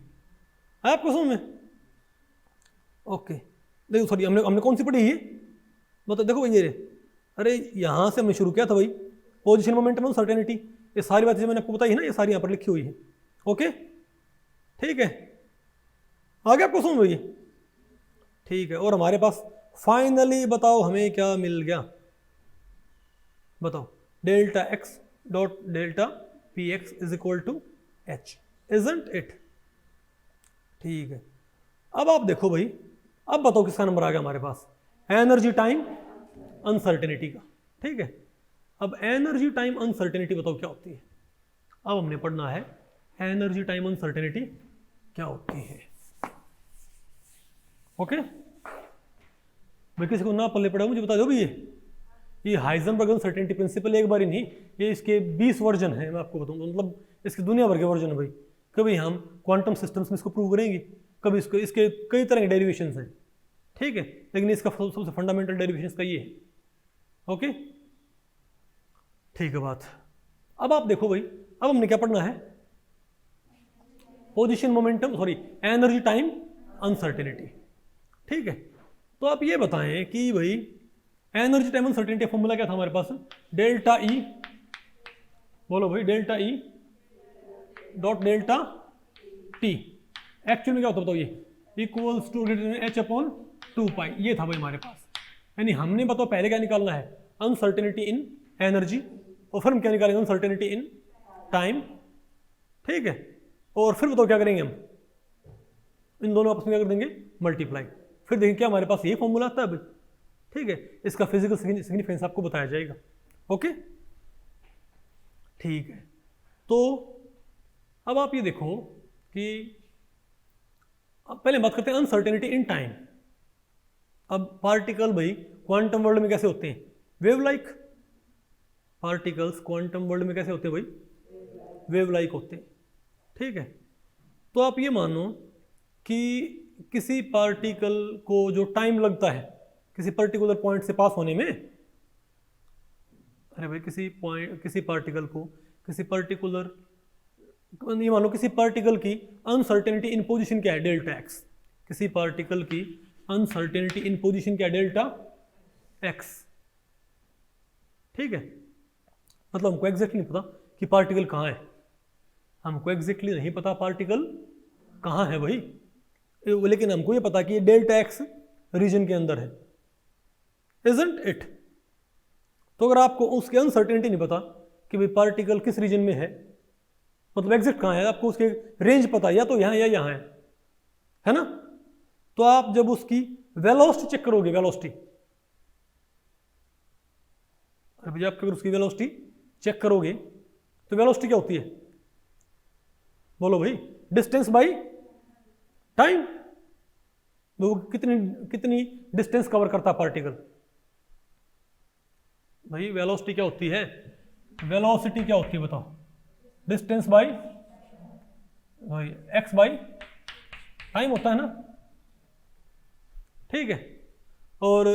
है आपको समझ में, ओके। देखो सॉरी हमने कौन सी पढ़ी ये मतलब, देखो भाई ये, अरे यहां से हमने शुरू किया था भाई पोजीशन मोमेंटम अनसर्टेनिटी, ये सारी बातें मैंने आपको बताई है ना, ये सारी यहाँ पर लिखी हुई है। ओके, ठीक है, आगे आपको समझ में? ठीक है, और हमारे पास फाइनली बताओ हमें क्या मिल गया, बताओ, delta X dot delta P X is equal to H, isn't it? ठीक है, अब आप देखो भाई, अब बताओ किसका नंबर आ गया हमारे पास, एनर्जी टाइम अनसर्टेनिटी का। ठीक है, अब एनर्जी टाइम अनसर्टेनिटी बताओ क्या होती है। अब हमने पढ़ना है एनर्जी टाइम अनसर्टेनिटी क्या होती है। ओके भाई, किसी को ना पल्ले पड़ा मुझे बता दो भी, ये हाइजेनबर्ग अनसर्टेनिटी प्रिंसिपल एक बार ही नहीं, ये इसके 20 वर्जन है, मैं आपको बताऊंगा, मतलब इसके दुनिया भर के वर्जन है भाई। कभी हम क्वांटम सिस्टम्स में इसको प्रूव करेंगे, कभी इसको, इसके कई तरह के डेरिवेशंस हैं। ठीक है, लेकिन इसका सबसे फंडामेंटल डेरिवेशन इसका ये है। ओके, ठीक है बात। अब आप देखो भाई, अब हमने क्या पढ़ना है, position momentum, sorry energy time uncertainty. ठीक है, तो आप ये बताएं कि भाई एनर्जी टाइम अनसर्टेनिटी फॉर्मूला क्या था हमारे पास, डेल्टा ई, बोलो भाई, delta E dot delta T, actual में क्या होता है बताओ, ये इक्वल्स टू एच अपॉन 2 पाई, ये था भाई हमारे पास। यानी हमने बताओ पहले क्या निकालना है, अनसर्टेनिटी इन एनर्जी, और फिर हम क्या निकालेंगे, अनसर्टेनिटी इन टाइम। ठीक है, और फिर बताओ क्या करेंगे हम, इन दोनों आपस में क्या कर देंगे, मल्टीप्लाई, फिर देखेंगे क्या हमारे पास ये फॉर्मूला आता है भाई। ठीक है, इसका फिजिकल सिग्निफिकेंस आपको बताया जाएगा। ओके, ठीक है, तो अब आप ये देखो कि अब पहले बात करते हैं अनसर्टेनिटी इन टाइम। अब पार्टिकल भाई क्वांटम वर्ल्ड में कैसे होते हैं, wave like. Particles quantum world में कैसे होते हैं भाई, वेव लाइक होते हैं। ठीक है, तो आप ये मानो कि किसी पार्टिकल को जो टाइम लगता है किसी पर्टिकुलर पॉइंट से पास होने में, अरे भाई किसी पार्टिकल को किसी पर्टिकुलर, ये मान लो किसी पार्टिकल की अनसर्टेनिटी इन पोजीशन क्या है, डेल्टा एक्स। किसी पार्टिकल की अनसर्टेनिटी इन पोजीशन क्या है, डेल्टा एक्स। ठीक है, मतलब हमको एग्जैक्टली नहीं पता कि पार्टिकल कहाँ है, हमको एग्जैक्टली नहीं पता पार्टिकल कहाँ है भाई, लेकिन हमको ये पता कि ये डेल्टा एक्स रीजन के अंदर है, इजंट इट? तो अगर आपको उसकी अनसर्टेनिटी नहीं पता कि भाई पार्टिकल किस रीजन में है, मतलब एग्जैक्ट कहाँ है, आपको उसके रेंज पता है, या तो यहाँ या यहाँ है ना, तो आप जब उसकी वेलोसिटी चेक करोगे, वेलोसिटी, अरे भैया आप अगर उसकी वेलोसिटी चेक करोगे तो वेलोसिटी क्या होती है, बोलो भाई, डिस्टेंस बाई टाइम। वो कितनी डिस्टेंस कवर करता है पार्टिकल, भाई वेलोसिटी क्या होती है, वेलोसिटी क्या होती है बताओ, डिस्टेंस बाई भाई एक्स बाई टाइम होता है ना। ठीक है, और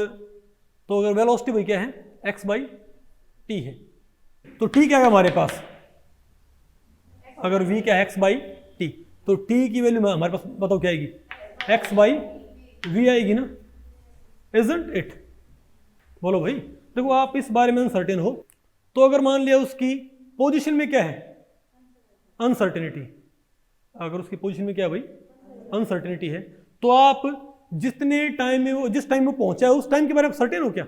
तो अगर वेलोसिटी भाई क्या है, एक्स बाई टी है, तो टी क्या है हमारे पास, अगर v क्या है एक्स बाई टी, तो t की वैल्यू हमारे पास बताओ क्या आएगी, x बाई वी आएगी ना, इजंट इट? बोलो भाई, देखो आप इस बारे में अनसर्टेन हो, तो अगर मान लिया उसकी पोजीशन में क्या है, अनसर्टेनिटी, अगर उसकी पोजीशन में क्या है भाई, अनसर्टेनिटी है, तो आप जितने टाइम में वो, जिस टाइम में पहुंचा है उस टाइम के बारे में सर्टेन हो क्या,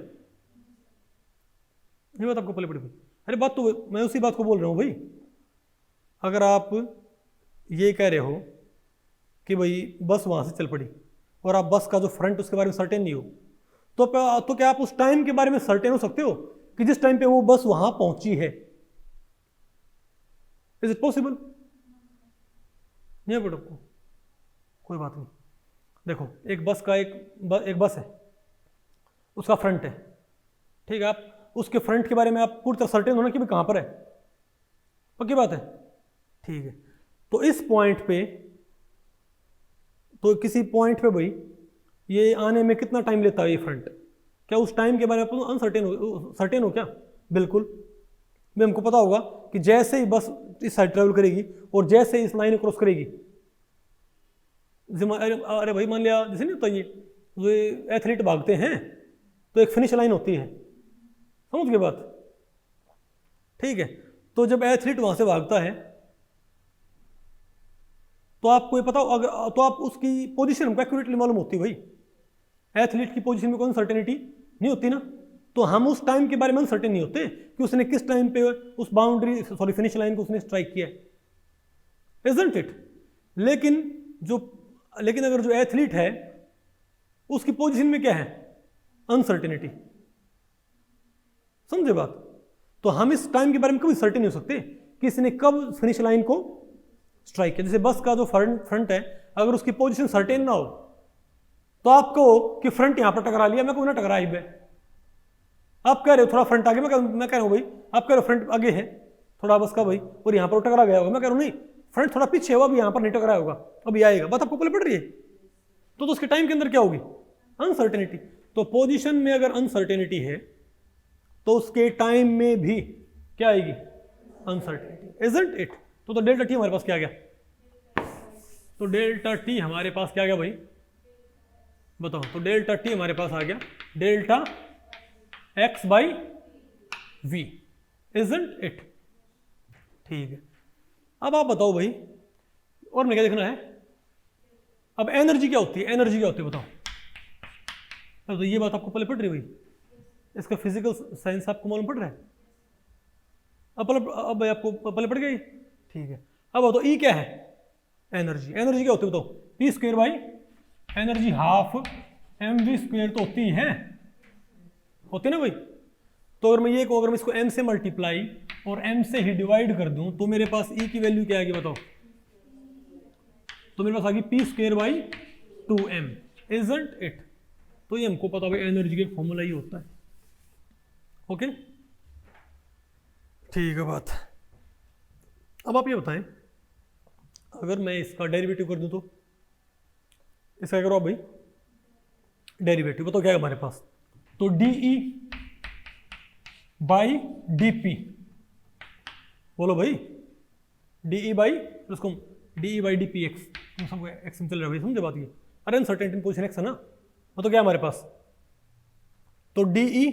ये बात आपको पहले पड़ी भाई। अरे बात तो मैं उसी बात को बोल रहा हूं भाई, अगर आप ये कह रहे हो कि भाई बस वहां से चल पड़ी और आप बस का जो फ्रंट उसके बारे में सर्टेन नहीं हो, तो क्या आप उस टाइम के बारे में सर्टेन हो सकते हो कि जिस टाइम पे वो बस वहां पहुंची है? Is it possible? नहीं बेटा, आपको कोई बात नहीं। देखो एक बस का एक बस है, उसका फ्रंट है, ठीक है, आप उसके फ्रंट के बारे में आप पूरी तरह सर्टेन होना कि भाई कहां पर है, पक्की बात है, ठीक है। तो इस पॉइंट पे, तो किसी पॉइंट पे भाई ये आने में कितना टाइम लेता है ये फ्रंट, क्या उस टाइम के बारे में सर्टेन हो क्या? बिल्कुल। भी हमको पता होगा कि जैसे ही बस इस साइड ट्रेवल करेगी और जैसे ही इस लाइन क्रॉस करेगी, अरे भाई मान लिया जैसे नहीं होता ये एथलीट भागते हैं तो एक फिनिश लाइन होती है, समझ गए बात, ठीक है। तो जब एथलीट वहां से भागता है तो आपको ये पता अगर तो आप उसकी पोजीशन हमको एक्यूरेटली मालूम होती है भाई। एथलीट की पोजीशन में कोई अनसर्टेनिटी नहीं होती ना, तो हम उस टाइम के बारे में अनसर्टेन नहीं होते कि उसने किस टाइम पे उस बाउंड्री सॉरी फिनिश लाइन को उसने स्ट्राइक किया है, इजंट इट। लेकिन अगर जो एथलीट है उसकी पोजीशन में क्या है, अनसर्टेनिटी, समझे बात। तो हम इस टाइम के बारे में कभी सर्टेन नहीं हो सकते कि इसने कब फिनिश लाइन को स्ट्राइक किया। जैसे बस का जो फ्रंट है, अगर उसकी पोजीशन सर्टेन ना हो तो आप कहो कि फ्रंट यहां पर टकरा लिया, मैं कहूँ ना टकरा ही है। आप कह रहे हो थोड़ा फ्रंट आगे, मैं कह रहा हूं भाई, आप कह रहे हो फ्रंट आगे है थोड़ा बस का भाई, और यहां पर टकरा गया होगा, मैं कह रहा हूं नहीं फ्रंट थोड़ा पीछे हुआ, अभी यहां पर नहीं टकराया होगा, अभी आएगा। बात आपको पहले पड़ रही है। तो उसके टाइम के अंदर क्या होगी, अनसर्टेनिटी। तो पोजीशन में अगर अनसर्टेनिटी है तो उसके टाइम में भी क्या आएगी, अनसर्टेनिटी, इजंट इट। तो डेल्टा टी हमारे पास क्या आ गया, तो डेल्टा टी हमारे पास क्या आ गया भाई, बताओ। तो डेल्टा टी हमारे पास आ गया delta X by V, isn't it. ठीक है, अब आप बताओ भाई, और मैं क्या देखना है, अब एनर्जी क्या होती है, एनर्जी क्या होती है बताओ। तो ये बात आपको पहले पढ़ रही है भाई, इसका फिजिकल साइंस आपको मालूम पड़ रहा है, अब आपको पहले पड़ गई। ठीक है, अब बताओ ई क्या है, एनर्जी। एनर्जी क्या होती है बताओ, P square by energy half M V square तो होती है ना भाई। तो अगर मैं ये कहूँ, अगर मैं इसको m से मल्टीप्लाई और m से ही डिवाइड कर दूं तो मेरे पास e की वैल्यू क्या आएगी बताओ, तो मेरे पास आ गई P square by 2m, isn't it. तो ये हमको पता भाई एनर्जी का फॉर्मूला ही होता है। ओके, ठीक है बात। अब आप ये बताएं, अगर मैं इसका डेरिवेटिव कर दूं तो इसका करो आप भाई, डेरिवेटिव बताओ क्या है हमारे पास। तो डीई बाई डीपी, बोलो भाई, डीई बाई उसको डीई बाई डीपी एक्स, तुम सबको एक्स में चल रहा है भाई, समझे बात ये। अरे अनसर्टेनिटी पोजीशन एक्स है ना, तो क्या हमारे पास, तो डीई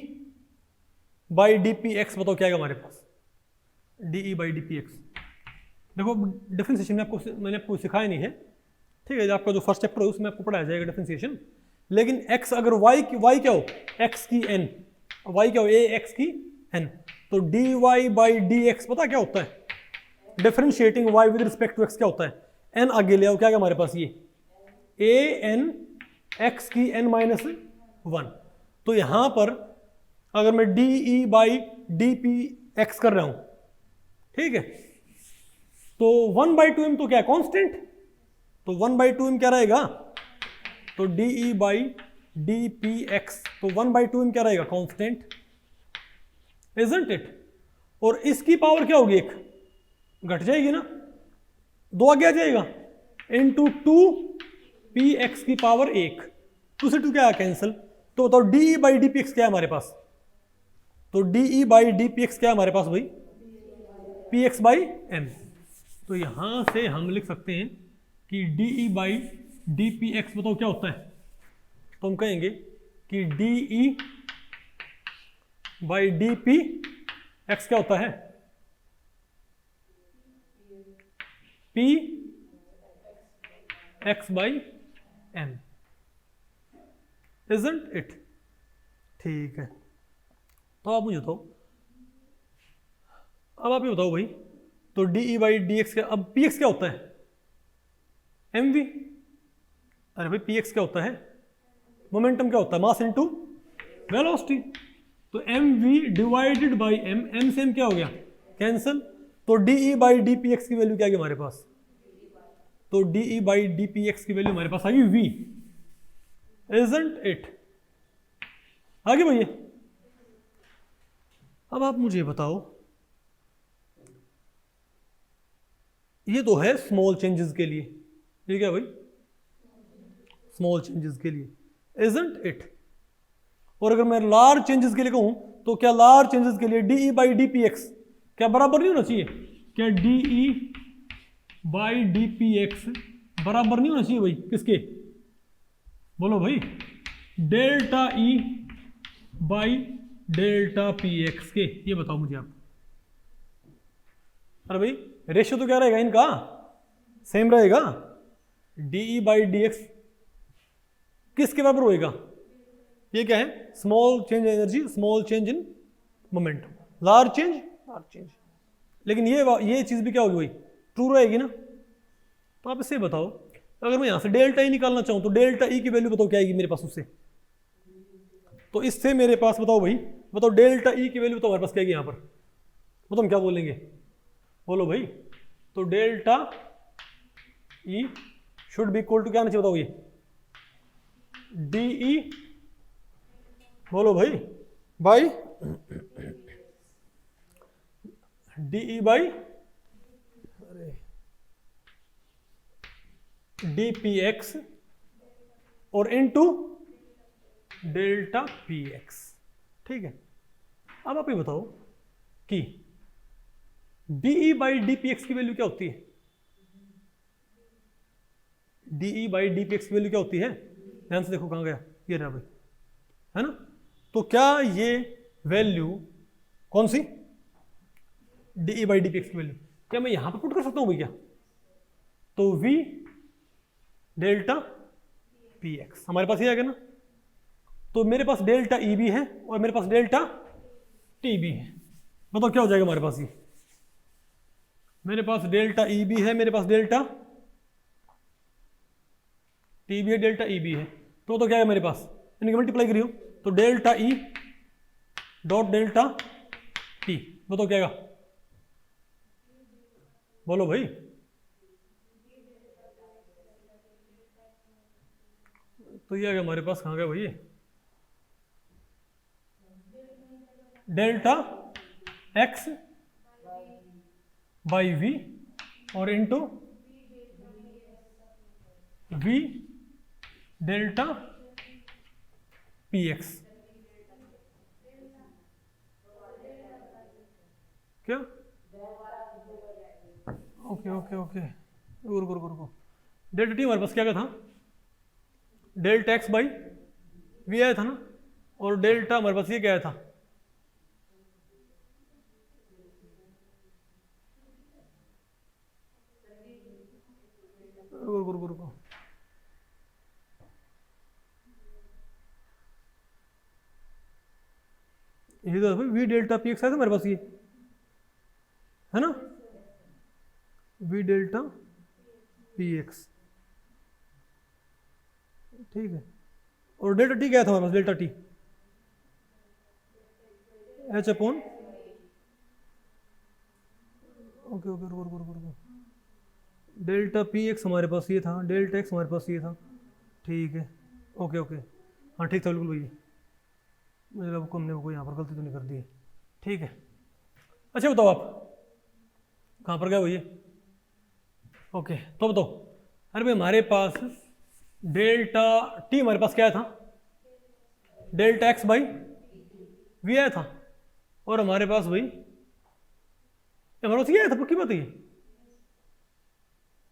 बाई डीपी एक्स बताओ क्या है हमारे पास, डीई बाई डीपी एक्स। देखो डिफरेंशिएशन में मैंने आपको सिखाया नहीं है, ठीक है, आपका जो फर्स्ट चैप्टर है उसमें आपको पढ़ाया जाएगा डिफरेंशिएशन। लेकिन x अगर y क्या हो, x की n, y क्या हो, a x की n, तो dy बाई dx पता क्या होता है, differentiating y with respect to x क्या होता है, n आगे ले आओ, क्या हमारे पास ये a n x की n माइनस 1। तो यहां पर अगर मैं de बाई dp x कर रहा हूं, ठीक है, तो 1/2m तो क्या है, कांस्टेंट, तो 1/2m क्या रहेगा, तो de बाई dpx, तो 1/2m क्या रहेगा, कांस्टेंट, इजंट इट। और इसकी पावर क्या होगी, एक घट जाएगी ना, 2 आगे आ जाएगा, इंटू 2px की पावर 1, 2 से 2 क्या है कैंसिल। तो बताओ de बाई dpx क्या है हमारे पास, तो de बाई dpx क्या है हमारे पास भाई, px बाई m। तो यहां से हम लिख सकते हैं कि de बाई dpx बताओ क्या होता है, तो हम कहेंगे कि de बाई dpx क्या होता है, p x by m, isn't it. ठीक है, तो आप मुझे बताओ, अब आप ये बताओ भाई, तो de बाई dx क्या, अब px क्या होता है, mv। अरे भाई px क्या होता है, मोमेंटम क्या होता है, मास इनटू वेलोसिटी, तो mv divided by m, m से m क्या हो गया कैंसिल। तो de बाई dpx की वैल्यू क्या आ गई हमारे पास, तो de बाई dpx की वैल्यू हमारे पास आ गई v, इजंट इट। आगे भैया, अब आप मुझे बताओ, ये तो है स्मॉल चेंजेस के लिए, ये क्या भाई, स्मॉल चेंजेस के लिए, इजंट इट। और अगर मैं लार्ज चेंजेस के लिए कहूं, तो क्या लार्ज चेंजेस के लिए de बाई dpx क्या बराबर नहीं होना चाहिए, क्या de बाई dpx बराबर नहीं होना चाहिए भाई, किसके, बोलो भाई, delta e by delta px के, ये बताओ मुझे आप। अरे भाई रेशियो तो क्या रहेगा इनका, सेम रहेगा। डी बाई डी एक्स किसके बराबर होएगा, ये क्या है, small change in energy small change in momentum, large change large change. लेकिन ये चीज़ भी क्या होगी भाई, ट्रू रहेगी ना। तो आप इससे बताओ, अगर मैं यहाँ से डेल्टा ई निकालना चाहूँ तो डेल्टा ई की वैल्यू बताओ क्या आएगी मेरे पास उससे। तो इससे मेरे पास बताओ भाई, बताओ डेल्टा ई की वैल्यू बताओ हमारे पास क्या आएगी यहाँ पर, बताओ हम क्या बोलेंगे, बोलो भाई। तो delta E should be equal to क्या आना चाहिए बताओ, ये डी ई, बोलो भाई, by D E by D P X और इनटू डेल्टा पी एक्स। ठीक है, अब आप ये बताओ कि D E by D P x की वैल्यू क्या होती है, D E by D P x की वैल्यू क्या होती है, ध्यान से देखो कहाँ गया, ये रहा भाई, है ना। तो क्या ये वैल्यू कौन सी, dE by D P x की वैल्यू क्या मैं यहां पर पुट कर सकता हूं भैया, तो v डेल्टा पी एक्स हमारे पास ये आ गया ना। तो मेरे पास डेल्टा ई भी है और मेरे पास डेल्टा टी भी है, बताओ क्या हो जाएगा हमारे पास, ये मेरे पास डेल्टा ई भी है, मेरे पास डेल्टा टी भी है, डेल्टा ई भी है, तो क्या है मेरे पास, इनकी मल्टीप्लाई करियो, तो delta E dot delta T, बताओ क्या आएगा, बोलो भाई। तो ये आ गया हमारे पास, कहाँ गया भाई, डेल्टा एक्स बाई वी और into we delta P X, क्या, ओके ओके ओके, रुको, डेल्टा टी हमारे पास क्या था, डेल्टा एक्स बाई वी आया था ना, और डेल्टा हमारे पास ये क्या आया था, रुको, ये तो वी डेल्टा पी एक्स आया था हमारे पास, ये है ना, वी डेल्टा पी एक्स, ठीक है। और डेल्टा टी क्या था हमारे पास, delta T H upon, okay रुको, डेल्टा पी एक्स हमारे पास ये था, डेल्टा एक्स हमारे पास ये था, ठीक है, ओके हाँ ठीक था बिल्कुल भैया, मुझे लगा हमने कोई यहाँ पर गलती तो नहीं कर दी है, ठीक है। अच्छा बताओ आप कहाँ पर गए भैया, ओके तो बताओ, अरे भाई हमारे पास डेल्टा टी हमारे पास क्या था, डेल्टा एक्स बाई वी आया था, और हमारे पास भाई हमारे पास ये आया था, पक्की बात है, ये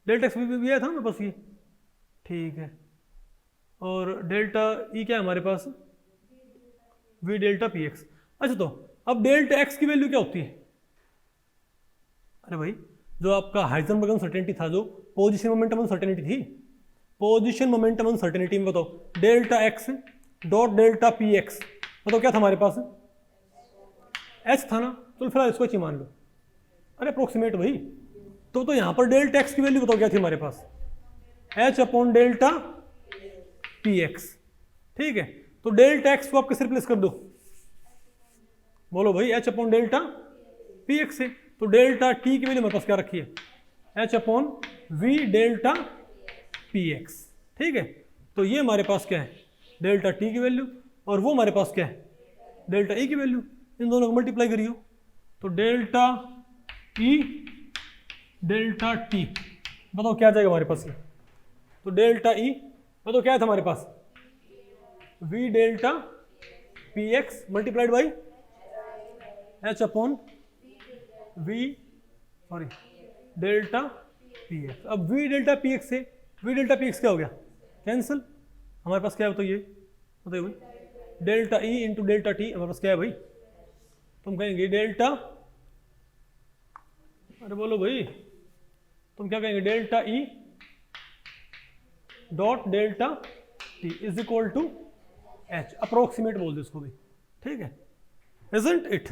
डेल्टा एक्स वी आया था हमारे पास ये, ठीक है। और डेल्टा ई क्या है हमारे पास, वी डेल्टा पी एक्स। अच्छा तो अब डेल्टा एक्स की वैल्यू क्या होती है, अरे भाई जो आपका हाइजेनबर्ग अनसर्टेनिटी था, जो पोजीशन मोमेंटम अनसर्टेनिटी थी, पोजीशन मोमेंटम अनसर्टेनिटी में बताओ delta X dot delta P x, बताओ क्या था हमारे पास, एच था ना, तो फिलहाल इसको ही मान लो, अरे अप्रोक्सीमेट भाई। तो यहाँ पर डेल्टा एक्स की वैल्यू बताओ क्या थी हमारे पास, H upon delta P X, ठीक है। तो डेल्टा एक्स को आप किससे रिप्लेस कर दो, बोलो भाई, H upon delta P X से। तो डेल्टा टी की वैल्यू हमारे पास क्या रखी है, H upon V delta P X, ठीक है। तो ये हमारे पास क्या है, डेल्टा टी की वैल्यू, और वो हमारे पास क्या है, डेल्टा ई की वैल्यू, इन दोनों को मल्टीप्लाई करियो, तो डेल्टा ई डेल्टा टी, बताओ क्या आ जाएगा हमारे पास, तो डेल्टा ई बताओ क्या था हमारे पास, V delta P X multiplied by H upon V delta P X. अब वी डेल्टा पी एक्स से वी डेल्टा पी एक्स क्या हो गया, कैंसिल, हमारे पास क्या है बताइए भाई, delta E into delta T हमारे पास क्या है भाई, तो हम कहेंगे डेल्टा, अरे बोलो भाई, तुम क्या कहेंगे? Delta E dot delta T is equal to H, approximate बोल दो इसको भी, ठीक है, इजंट इट?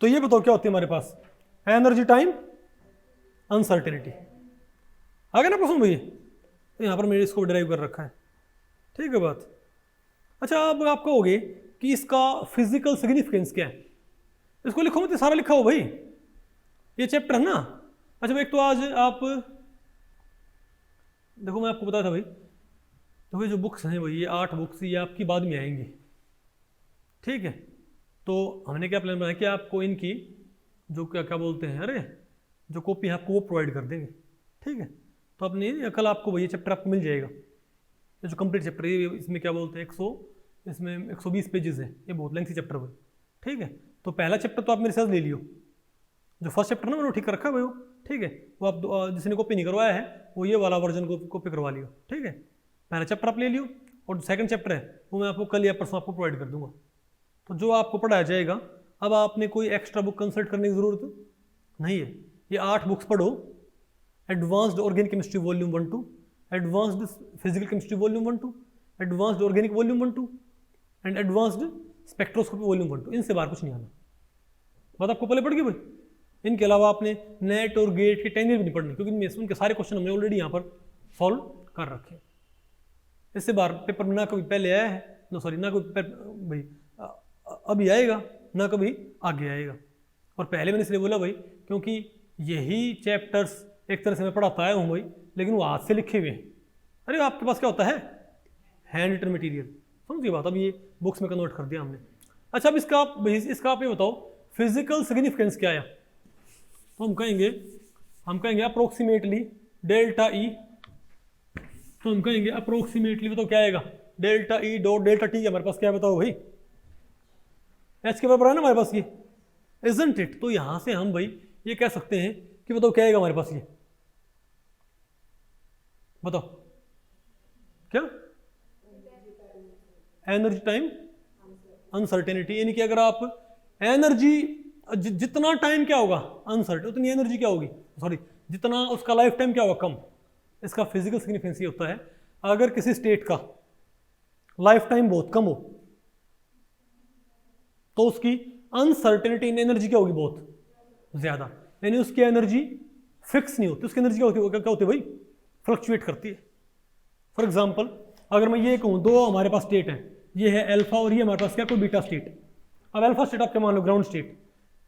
तो ये बताओ क्या होती है हमारे पास? Energy time uncertainty. आ गया ना प्रश्न भैया? तो यहाँ पर मैंने इसको डिराइव कर रखा है, ठीक है बात। अच्छा, अब आप कहोगे कि इसका फिजिकल सिग्निफिकेंस क्या है? इसको लिखो मत, सारा लिखा हो भाई, ये चैप्टर है ना। अच्छा भाई, एक तो आज आप देखो, मैं आपको बताया था भाई, तो भाई जो बुक्स हैं भाई, ये 8 बुक्स ये आपकी बाद में आएंगी, ठीक है। तो हमने क्या प्लान बनाया कि आपको इनकी जो क्या क्या बोलते हैं, अरे जो कॉपी है आपको वो प्रोवाइड कर देंगे, ठीक है। तो अपनी कल आपको भाई ये चैप्टर आपको मिल जाएगा, ये जो कंप्लीट चैप्टर है, इसमें क्या बोलते हैं 120 पेजेस है, ये बहुत लेंथी चैप्टर भाई, ठीक है। तो पहला चैप्टर तो आप मेरे साथ ले लियो, जो फर्स्ट चैप्टर ना मैंने ठीक कर रखा है भाई वो, ठीक है। वो आप जिसने कॉपी नहीं करवाया है वो ये वाला वर्जन को कॉपी करवा लियो, ठीक है। पहला चैप्टर आप ले लियो, और जो सेकंड चैप्टर है वो मैं आपको कल या परसों आपको प्रोवाइड कर दूंगा। तो जो आपको पढ़ाया जाएगा, अब आपने कोई एक्स्ट्रा बुक कंसल्ट करने की ज़रूरत नहीं है। ये 8 बुक्स पढ़ो, advanced organic chemistry volume 1-2, advanced physical chemistry volume 1-2, advanced organic volume 1-2 and advanced spectroscopy volume 1-2। इनसे बाहर कुछ नहीं आना, बात आपको पहले पड़ गई भाई। इनके अलावा आपने नेट और गेट के टेनियर भी नहीं पढ़नी, क्योंकि इनमें उनके सारे क्वेश्चन हमने ऑलरेडी यहाँ पर सॉल्व कर रखे हैं। इससे बाहर पेपर में ना कभी पहले आया है, नो सॉरी, ना कोई भाई अभी आएगा, ना कभी आगे आएगा। और पहले मैंने इसलिए बोला भाई क्योंकि यही चैप्टर्स एक तरह से मैं पढ़ाता आया हूँ भाई, लेकिन वो हाथ से लिखे हुए हैं। अरे आपके पास क्या होता है? हैंड रिटन मटीरियल, समझिए बात। अब ये बुक्स में कन्वर्ट कर दिया हमने। अच्छा, अब इसका आप ये बताओ फिजिकल सिग्निफिकेंस क्या है? तो हम कहेंगे अप्रोक्सीमेटली डेल्टा ई, तो हम कहेंगे अप्रोक्सीमेटली, बताओ क्या आएगा? Delta E dot delta T. हमारे पास क्या है बताओ भाई? एच के बराबर है ना हमारे पास ये, इजंट इट? तो यहां से हम भाई ये कह सकते हैं कि बताओ क्या आएगा हमारे पास ये, बताओ क्या? Energy time uncertainty. यानी कि अगर आप एनर्जी जितना टाइम क्या होगा अनसर्टेन, उतनी एनर्जी क्या होगी, सॉरी जितना उसका लाइफ टाइम क्या होगा कम। इसका फिजिकल सिग्निफिकेंस ये होता है, अगर किसी स्टेट का लाइफ टाइम बहुत कम हो तो उसकी अनसर्टेनिटी इन एनर्जी क्या होगी, बहुत ज्यादा। यानी उसकी एनर्जी फिक्स नहीं होती, उसकी एनर्जी क्या होती है भाई? फ्लक्चुएट करती है। फॉर एग्जाम्पल, अगर मैं ये कहूँ दो हमारे पास स्टेट है, ये है अल्फा और ये हमारे पास क्या कोई बीटा स्टेट। अब अल्फा स्टेट आप क्या मान लो? Ground state.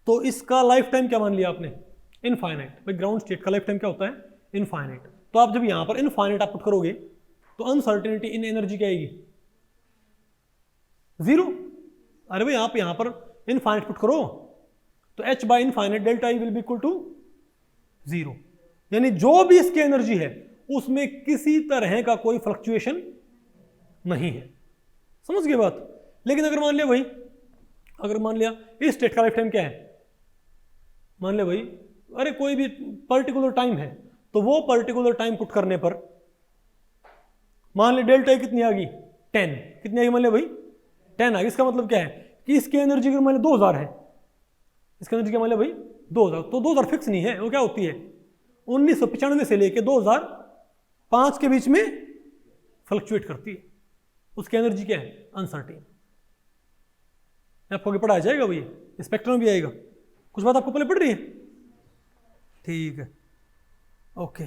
तो इसका लाइफ टाइम क्या मान लिया आपने? इनफाइनाइट। भाई ग्राउंड स्टेट का लाइफ टाइम क्या होता है? इनफाइनाइट। तो आप जब यहां पर इनफाइनाइट आप पुट करोगे तो अनसर्टेनिटी इन एनर्जी क्या आएगी? 0। अरे भाई आप यहां पर इनफाइनाइट पुट करो तो h by infinite delta E will be equal to 0। यानी जो भी इसकी एनर्जी है उसमें किसी तरह का कोई फ्लक्चुएशन नहीं है। समझ गए बात? लेकिन अगर मान लिया भाई, अगर मान लिया इस स्टेट का लाइफ टाइम क्या है, मान लिया भाई अरे कोई भी पर्टिकुलर टाइम है, तो वो पर्टिकुलर टाइम पुट करने पर मान लिया डेल्टा कितनी आ गई? 10। कितनी आ गई मान लिया भाई? 10 आ गई। इसका मतलब क्या है कि इसकी एनर्जी अगर मान लिया 2000 है, इसकी एनर्जी क्या मान लिया भाई? 2000। तो 2000 फिक्स नहीं है, वो क्या होती है 1995 से लेके 2005 के बीच में फ्लक्चुएट करती है। उसकी एनर्जी क्या है? अनसर्टेन। आपको आगे पढ़ाया जाएगा भाई, स्पेक्ट्रम में भी आएगा। कुछ बात आपको पहले पढ़ रही है? ठीक है, ओके।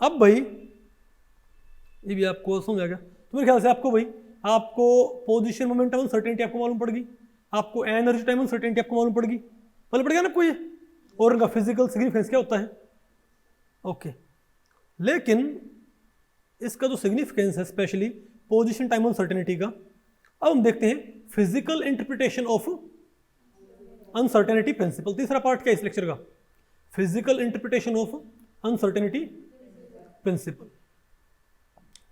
अब भाई ये भी आपको समझ आ गया। तो मेरे ख्याल से आपको भाई, आपको पोजीशन मोमेंटम अनसर्टेनिटी आपको मालूम पड़ गई, आपको एनर्जी टाइम अनसर्टेनिटी आपको मालूम पड़ गई, पहले पड़ गया ना आपको ये, और इनका फिजिकल सिग्निफिकेंस क्या होता है। ओके, लेकिन इसका जो सिग्निफिकेंस है स्पेशली पोजीशन टाइम अनसर्टेनिटी का, अब हम देखते हैं physical interpretation of uncertainty principle. तीसरा पार्ट क्या है इस लेक्चर का? Physical interpretation of uncertainty principle.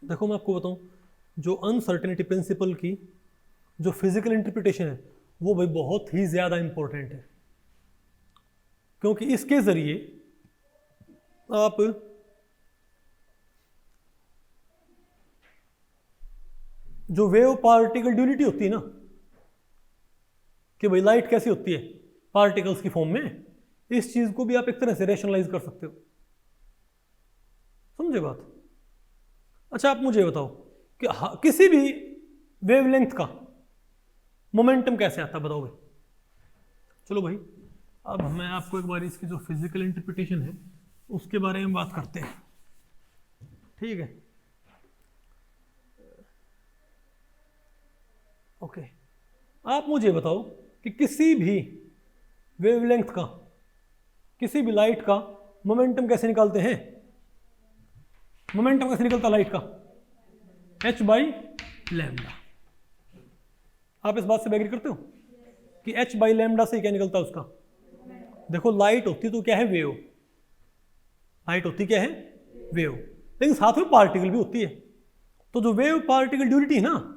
देखो मैं आपको बताऊं, जो अनसर्टेनिटी प्रिंसिपल की जो फिजिकल इंटरप्रिटेशन है वो भाई बहुत ही ज्यादा इंपॉर्टेंट है, क्योंकि इसके जरिए आप जो वेव पार्टिकल ड्यूलिटी होती है ना, कि भाई लाइट कैसी होती है पार्टिकल्स की फॉर्म में, इस चीज को भी आप एक तरह से रैशनलाइज कर सकते हो, समझे बात। अच्छा आप मुझे बताओ कि किसी भी वेवलेंथ का मोमेंटम कैसे आता है, बताओ भाई। चलो भाई अब मैं आपको एक बार इसकी जो फिजिकल इंटरप्रिटेशन है उसके बारे में बात करते हैं, ठीक है। ओके आप मुझे बताओ कि किसी भी वेवलेंथ का, किसी भी लाइट का मोमेंटम कैसे निकालते हैं। मोमेंटम कैसे निकलता लाइट का, h/λ। आप इस बात से एग्री करते हो कि h/λ से क्या निकलता है उसका। देखो लाइट होती तो क्या है, वेव। लाइट होती क्या है, वेव, लेकिन साथ में पार्टिकल भी होती है। तो जो वेव पार्टिकल ड्यूलिटी है ना,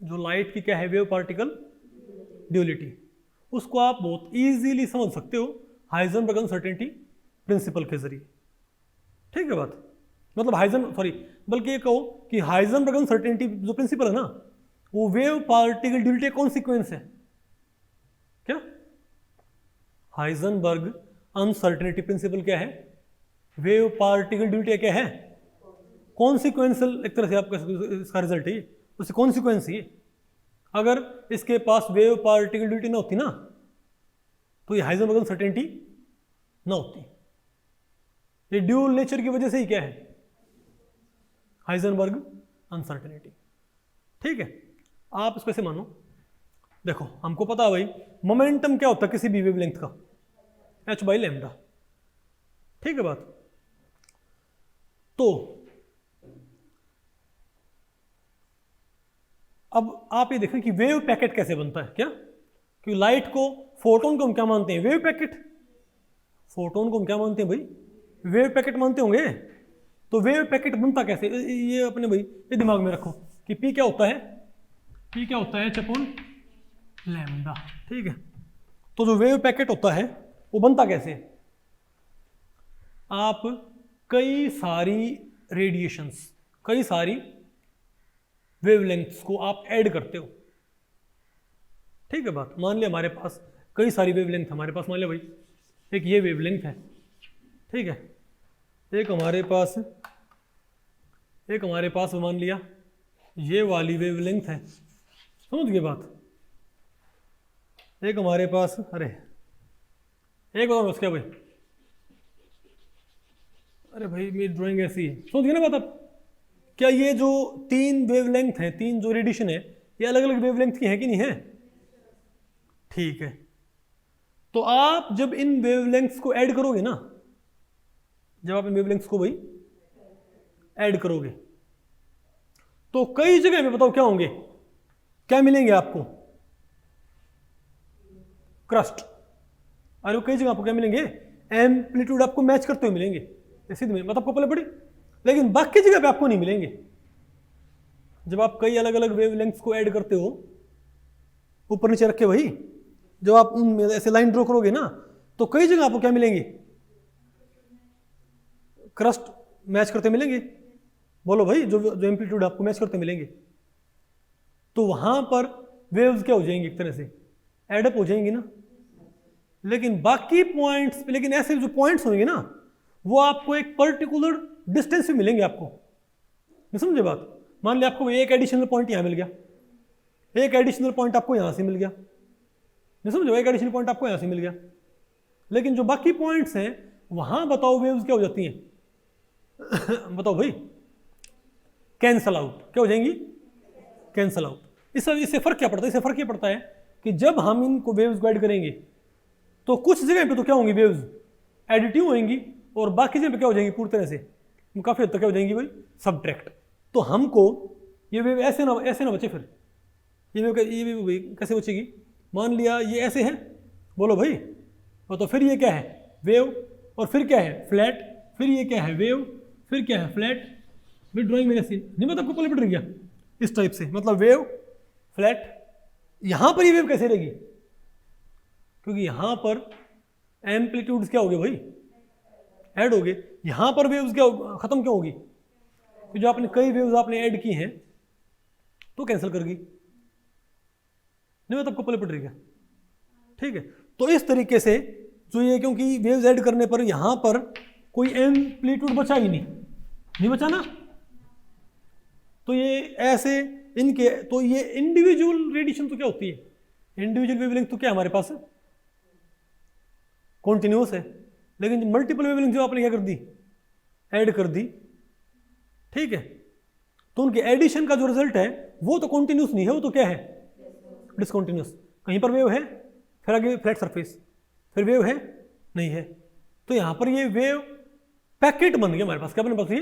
जो लाइट की क्या है, वेव पार्टिकल ड्यूलिटी, उसको आप बहुत इजीली समझ सकते हो हाइजेनबर्ग अनसर्टेनिटी प्रिंसिपल के जरिए, ठीक है बात। मतलब बल्कि ये कहो कि हाइजेनबर्ग अनसर्टेनिटी जो प्रिंसिपल है ना, वो वेव पार्टिकल ड्यूलिटी का कॉन्सिक्वेंस है। क्या हाइजेनबर्ग अनसर्टेनिटी प्रिंसिपल क्या है, वेव पार्टिकल ड्यूलिटी क्या है, कॉन्सिक्वेंशियल एक तरह से आपका इसका रिजल्ट है, उससे कॉन्सिक्वेंस ही है। अगर इसके पास वेव पार्टिकल ड्यूलिटी ना होती ना, तो ये हाइजेनबर्ग अनसर्टेनिटी ना होती। ये ड्यूल नेचर की वजह से ही क्या है, हाइजेनबर्ग अनसर्टेनिटी, ठीक है। आप इसको ऐसे मानो, देखो हमको पता है भाई मोमेंटम क्या होता है किसी भी वेवलेंथ का, h/λ, ठीक है बात। तो अब आप ये देखें कि वेव पैकेट कैसे बनता है, क्या कि लाइट को, फोटोन को हम क्या मानते हैं, वेव पैकेट। फोटोन को हम क्या मानते हैं भाई, वेव पैकेट मानते होंगे। तो वेव पैकेट बनता कैसे, ये अपने भाई ये दिमाग में रखो कि P क्या होता है, P क्या होता है h/λ, ठीक है। तो जो वेव पैकेट होता है वो बनता कैसे, आप कई सारी रेडिएशंस, कई सारी वेवलेंथ्स को आप ऐड करते हो, ठीक है बात। मान लिया हमारे पास कई सारी वेवलेंथ, हमारे पास मान लिया भाई एक ये वेवलेंथ है, ठीक है। एक हमारे पास मान लिया ये वाली वेवलेंथ है, समझ गए बात। एक हमारे पास, अरे एक बताओ उसका भाई, अरे भाई मेरी ड्राइंग ऐसी है, समझ गए ना बात आप। क्या ये जो तीन वेवलेंथ है, तीन जो रेडिएशन है, ये अलग अलग वेवलेंथ की है कि नहीं है, ठीक है। तो आप जब इन वेवलेंथ्स को ऐड करोगे ना, जब आप इन वेवलेंथ्स को भाई ऐड करोगे तो कई जगह पे बताओ क्या होंगे, क्या मिलेंगे आपको, क्रस्ट। अरे कई जगह आपको क्या मिलेंगे, एम्पलीट्यूड आपको मैच करते हुए मिलेंगे, सीधे मतलब आपको पहले पड़ी, लेकिन बाकी जगह पे आपको नहीं मिलेंगे। जब आप कई अलग अलग वेवलेंथ्स को ऐड करते हो, ऊपर नीचे रखे भाई, जब आप उनमें ऐसे लाइन ड्रॉ करोगे ना, तो कई जगह आपको क्या मिलेंगे, क्रस्ट मैच करते मिलेंगे। बोलो भाई, जो एम्पलीट्यूड आपको मैच करते मिलेंगे, तो वहां पर वेव्स क्या हो जाएंगी, एक तरह से एडअप हो जाएंगी ना। लेकिन बाकी पॉइंट्स पे, लेकिन ऐसे जो पॉइंट्स होंगे ना, वो आपको एक पर्टिकुलर डिस्टेंस पे मिलेंगे आपको, नहीं समझे बात। मान लिया आपको एक एडिशनल पॉइंट यहां मिल गया, एक एडिशनल पॉइंट आपको यहां से मिल गया, नहीं समझो, एक एडिशनल पॉइंट आपको यहां से मिल गया, लेकिन जो बाकी पॉइंट्स हैं वहां बताओ वेव्स क्या हो जाती हैं बताओ भाई, कैंसल आउट, क्या हो जाएंगी, कैंसल आउट। इससे फर्क क्या पड़ता है, इससे फर्क ये पड़ता है कि जब हम इनको वेव्स को ऐड करेंगे तो कुछ जगह पे तो क्या होंगी, वेव्स एडिटिव होंगी, और बाकी जगह पे क्या हो जाएंगी, पूरी तरह से काफी हद तक क्या हो जाएंगी भाई, सब्ट्रैक्ट। तो हमको ये वेव ऐसे ना बचे, फिर ये वेव भाई कैसे बचेगी। मान लिया ये ऐसे है, बोलो भाई, और तो फिर ये क्या है, वेव, और फिर क्या है, फ्लैट, फिर ये क्या है, वेव, फिर क्या है, फ्लैट। फिर ड्राइंग में ऐसी नहीं, मतलब आपको पहले पड़ गया इस टाइप से, मतलब वेव, फ्लैट। यहां पर ये वेव कैसे रहेगी, क्योंकि यहां पर एम्पलीट्यूड्स क्या हो गए भाई, ऐड हो गए। यहां पर वेव्स क्या खत्म क्यों होगी, तो जो आपने कई वेव्स आपने ऐड की हैं तो कैंसिल कर गई, नहीं मतलब आपको पहले पड़ रही क्या, ठीक है। तो इस तरीके से तो ये क्योंकि वेव्स ऐड करने पर यहां पर कोई एम्पलीट्यूड बचा ही नहीं बचा ना, तो ये ऐसे इनके, तो ये इंडिविजुअल रेडिएशन तो क्या होती है, इंडिविजुअल वेवलेंथ तो क्या हमारे पास कॉन्टिन्यूस है, लेकिन मल्टीपल वेवलेंथ जो आपने क्या कर दी, ऐड कर दी, ठीक है, तो उनके एडिशन का जो रिजल्ट है वो तो कॉन्टिन्यूस नहीं है, वो तो क्या है, डिसकॉन्टिन्यूस। कहीं पर वेव है, फिर आगे फ्लैट सरफेस, फिर वेव है नहीं है, तो यहां पर ये वेव पैकेट बन गए हमारे पास, क्या बने पास, ये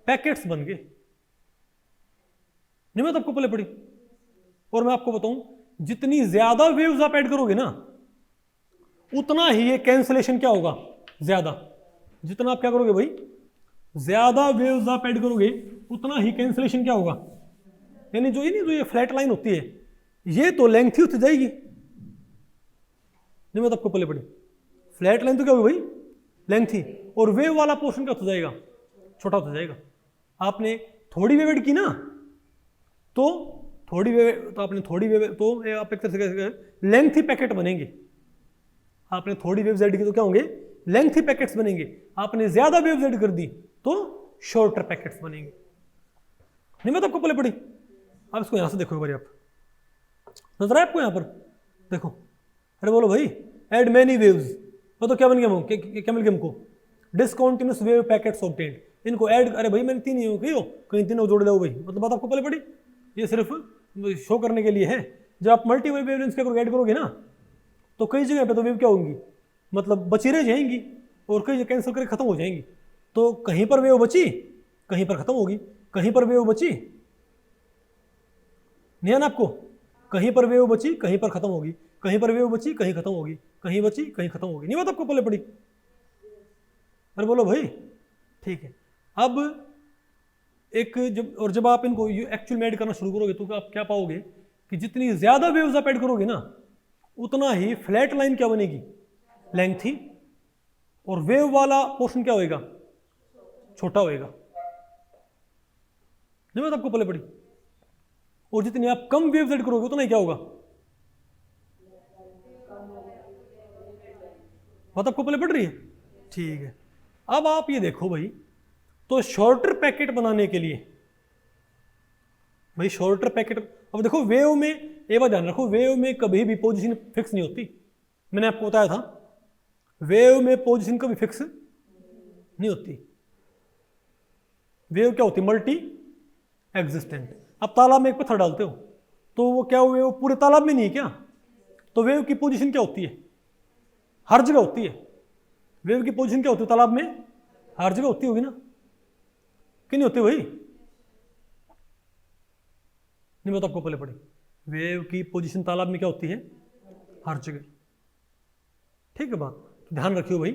पैकेट्स बन गए, नहीं मैं तो आपको पहले पढ़ी। और मैं आपको बताऊं, जितनी ज्यादा वेव्स आप ऐड करोगे ना, उतना ही ये कैंसलेशन क्या होगा, ज्यादा। जितना आप क्या करोगे भाई, ज्यादा वेव्स आप ऐड करोगे, उतना ही कैंसलेशन क्या होगा, यानी जो ये फ्लैट लाइन होती है, ये तो लेंथी होती जाएगी, नहीं मैं तो आपको पहले पढ़ी। फ्लैट लाइन तो क्या होगी भाई, लेंथी, और वेव वाला पोर्शन क्या होता जाएगा, छोटा होता जाएगा। आपने थोड़ी वेव ऐड की ना, तो थोड़ी वेव, तो आपने थोड़ी वेव, तो आप एक तरह से लेंथी पैकेट बनेंगे। आपने थोड़ी वेव्स ऐड की तो क्या होंगे, लेंथी पैकेट्स बनेंगे। आपने ज्यादा वेव्स ऐड कर दी तो शॉर्टर पैकेट्स बनेंगे, नहीं मैं तो आपको पहले पढ़ी। अब इसको यहां से देखो एक बार, आप नजर आए आपको यहां पर, देखो, अरे बोलो भाई, ऐड मेनी वेव्स, तो क्या बन गया, क्या मिल गया हमको, डिसकॉन्टिन्यूस वेव पैकेट्स ऑब्टेन्ड। इनको ऐड, अरे भाई मैंने तीन ही कहीं तीनों जोड़ दो भाई, मतलब बात आपको पहले पड़ी, ये सिर्फ शो करने के लिए है। जब आप मल्टी वेव वेवलेंथ के ऐड करोगे ना, तो कई जगह पे तो वेव क्या होंगी, मतलब बची रह जाएंगी, और कई जगह कैंसिल करके खत्म हो जाएंगी। तो कहीं पर वेव बची, कहीं पर खत्म होगी, कहीं पर वेव बची, नहीं है ना आपको, कहीं पर वेव बची कहीं पर खत्म होगी, कहीं पर वेव बची कहीं खत्म होगी, कहीं बची कहीं खत्म होगी, नहीं बात आपको पहले पड़ी। अरे बोलो भाई, ठीक है। अब एक जब आप इनको एक्चुअल में ऐड करना शुरू करोगे, तो आप क्या पाओगे कि जितनी ज्यादा वेव्स आप ऐड करोगे ना, उतना ही फ्लैट लाइन क्या बनेगी, लेंथी, और वेव वाला पोर्शन क्या होएगा, छोटा होएगा, नहीं बात आपको पहले पड़ी। और जितनी आप कम वेव्स ऐड करोगे, उतना ही क्या होगा, बात आपको पहले पड़ रही है, ठीक है। अब आप ये देखो भाई, तो शॉर्टर पैकेट बनाने के लिए भाई, शॉर्टर पैकेट, अब देखो वेव में एक बात ध्यान रखो, वेव में कभी भी पोजीशन फिक्स नहीं होती। मैंने आपको बताया था, वेव में पोजीशन कभी फिक्स नहीं होती। वेव क्या होती, मल्टी एग्जिस्टेंट। अब तालाब में एक पत्थर डालते हो, तो वो क्या वेव पूरे तालाब में नहीं है क्या, तो वेव की पोजीशन क्या होती है, हर जगह होती है। वेव की पोजीशन क्या होती है तालाब में, हर जगह होती होगी ना, कि नहीं होती भाई, नहीं मैं तो आपको पहले पढ़ी। वेव की पोजीशन तालाब में क्या होती है, हर जगह, ठीक है बात, तो ध्यान रखियो भाई।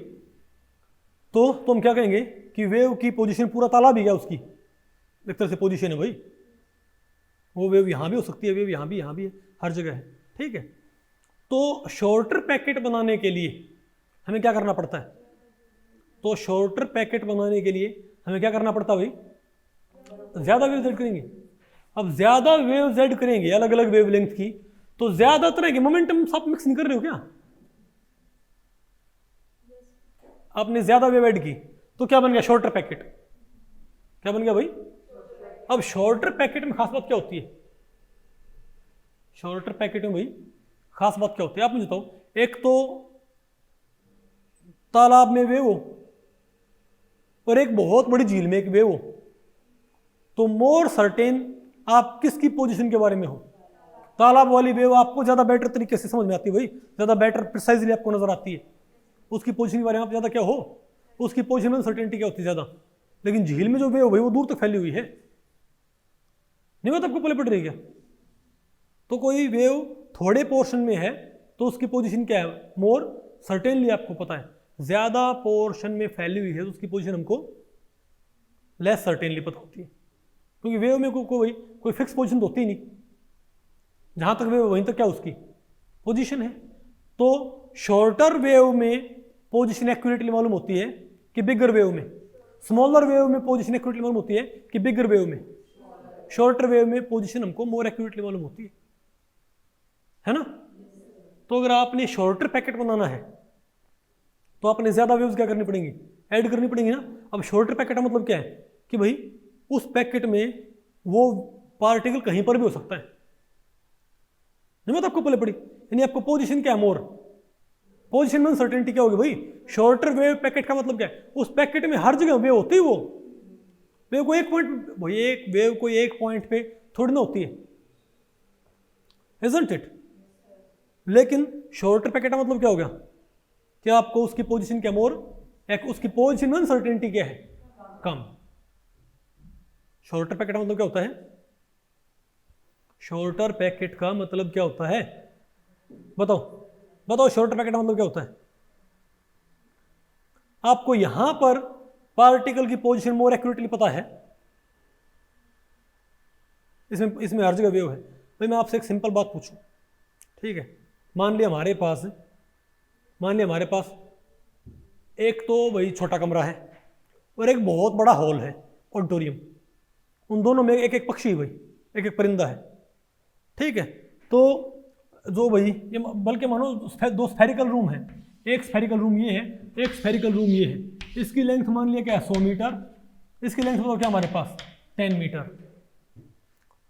तो हम क्या कहेंगे कि वेव की पोजीशन पूरा तालाब ही क्या उसकी एक तरह से पोजीशन है भाई, वो वेव यहां भी हो सकती है, वेव यहां भी है, हर जगह है, ठीक है। तो शॉर्टर पैकेट बनाने के लिए हमें क्या करना पड़ता है, तो शॉर्टर पैकेट बनाने के लिए हमें क्या करना पड़ता है भाई, ज्यादा वेव्स ऐड करेंगे। अब ज्यादा वेव्स ऐड करेंगे अलग अलग वेवलेंथ की, तो ज्यादा तरह के मोमेंटम आप मिक्स नहीं कर रहे हो क्या, आपने ज्यादा वेव ऐड की तो क्या बन गया, शॉर्टर पैकेट, क्या बन गया भाई। अब शॉर्टर पैकेट में खास बात क्या होती है, शॉर्टर पैकेट में भाई खास बात क्या होती है, आप मुझे बताओ। एक तो तालाब में वेव हो, और एक बहुत बड़ी झील में एक वेव हो, तो मोर सर्टेन आप किसकी पोजीशन के बारे में हो, तालाब वाली वेव आपको ज्यादा बेटर तरीके से समझ में आती है भाई, ज्यादा बेटर प्रिसाइजली आपको नजर आती है, उसकी पोजीशन के बारे में आप ज्यादा क्या हो, उसकी पोजीशन में सर्टेनिटी क्या होती है ज्यादा। लेकिन झील में जो वेव भाई वो दूर तक फैली हुई है, नहीं बात आपको पहले पड़ रही क्या। तो कोई वेव थोड़े पोर्शन में है तो उसकी पोजीशन क्या है, मोर सर्टेनली आपको पता है, ज्यादा पोर्शन में फैली हुई है तो उसकी पोजीशन हमको लेस सर्टेनली पता होती है, क्योंकि वेव में कोई फिक्स पोजीशन तो होती ही नहीं, जहां तक वेव वहीं तक क्या उसकी पोजीशन है। तो शॉर्टर वेव में पोजीशन एक्यूरेटली मालूम होती है कि बिगर वेव में, स्मॉलर वेव में पोजीशन एक्यूरेटली मालूम होती है कि बिगर वेव में, शॉर्टर वेव में पोजीशन हमको मोर एक्यूरेटली मालूम होती है ना। तो अगर आपने शॉर्टर पैकेट बनाना है तो आपने ज़्यादा वेव्स क्या करनी पड़ेंगी, ऐड करनी पड़ेंगी ना। अब शॉर्टर पैकेट का मतलब क्या है कि भाई उस पैकेट में वो पार्टिकल कहीं पर भी हो सकता है। नहीं बात आपको पहले पड़ी, यानी आपको पोजीशन क्या है, मोर पोजीशन में अनसर्टेनिटी क्या होगी भाई। शॉर्टर वेव पैकेट का मतलब क्या है, उस पैकेट में हर जगह वेव होती है, वो वेव को एक पॉइंट, भाई एक वेव को एक पॉइंट पे थोड़ी ना होती है, isn't it? लेकिन शॉर्टर पैकेट का मतलब क्या हो गया कि आपको उसकी पोजीशन क्या मोर, उसकी पोजीशन में अनसर्टेनिटी क्या है, कम। शॉर्टर पैकेट का मतलब क्या होता है, शॉर्टर पैकेट का मतलब क्या होता है, बताओ बताओ, शॉर्टर पैकेट का मतलब क्या होता है। आपको यहां पर पार्टिकल की पोजीशन मोर एक्यूरेटली पता है, इसमें इसमें हर जगह वेव है। भाई मैं आपसे एक सिंपल बात पूछूं, ठीक है, मान लिया हमारे पास एक तो भाई छोटा कमरा है और एक बहुत बड़ा हॉल है, ऑडिटोरियम, उन दोनों में एक एक पक्षी भाई, एक एक परिंदा है, ठीक है। तो जो भाई ये बल्कि मानो दो स्फेरिकल रूम है, एक स्फेरिकल रूम ये है, एक स्फेरिकल रूम ये है, इसकी लेंथ मान लिया क्या है 100 मीटर, इसकी लेंथ बताओ क्या हमारे पास 10 मीटर।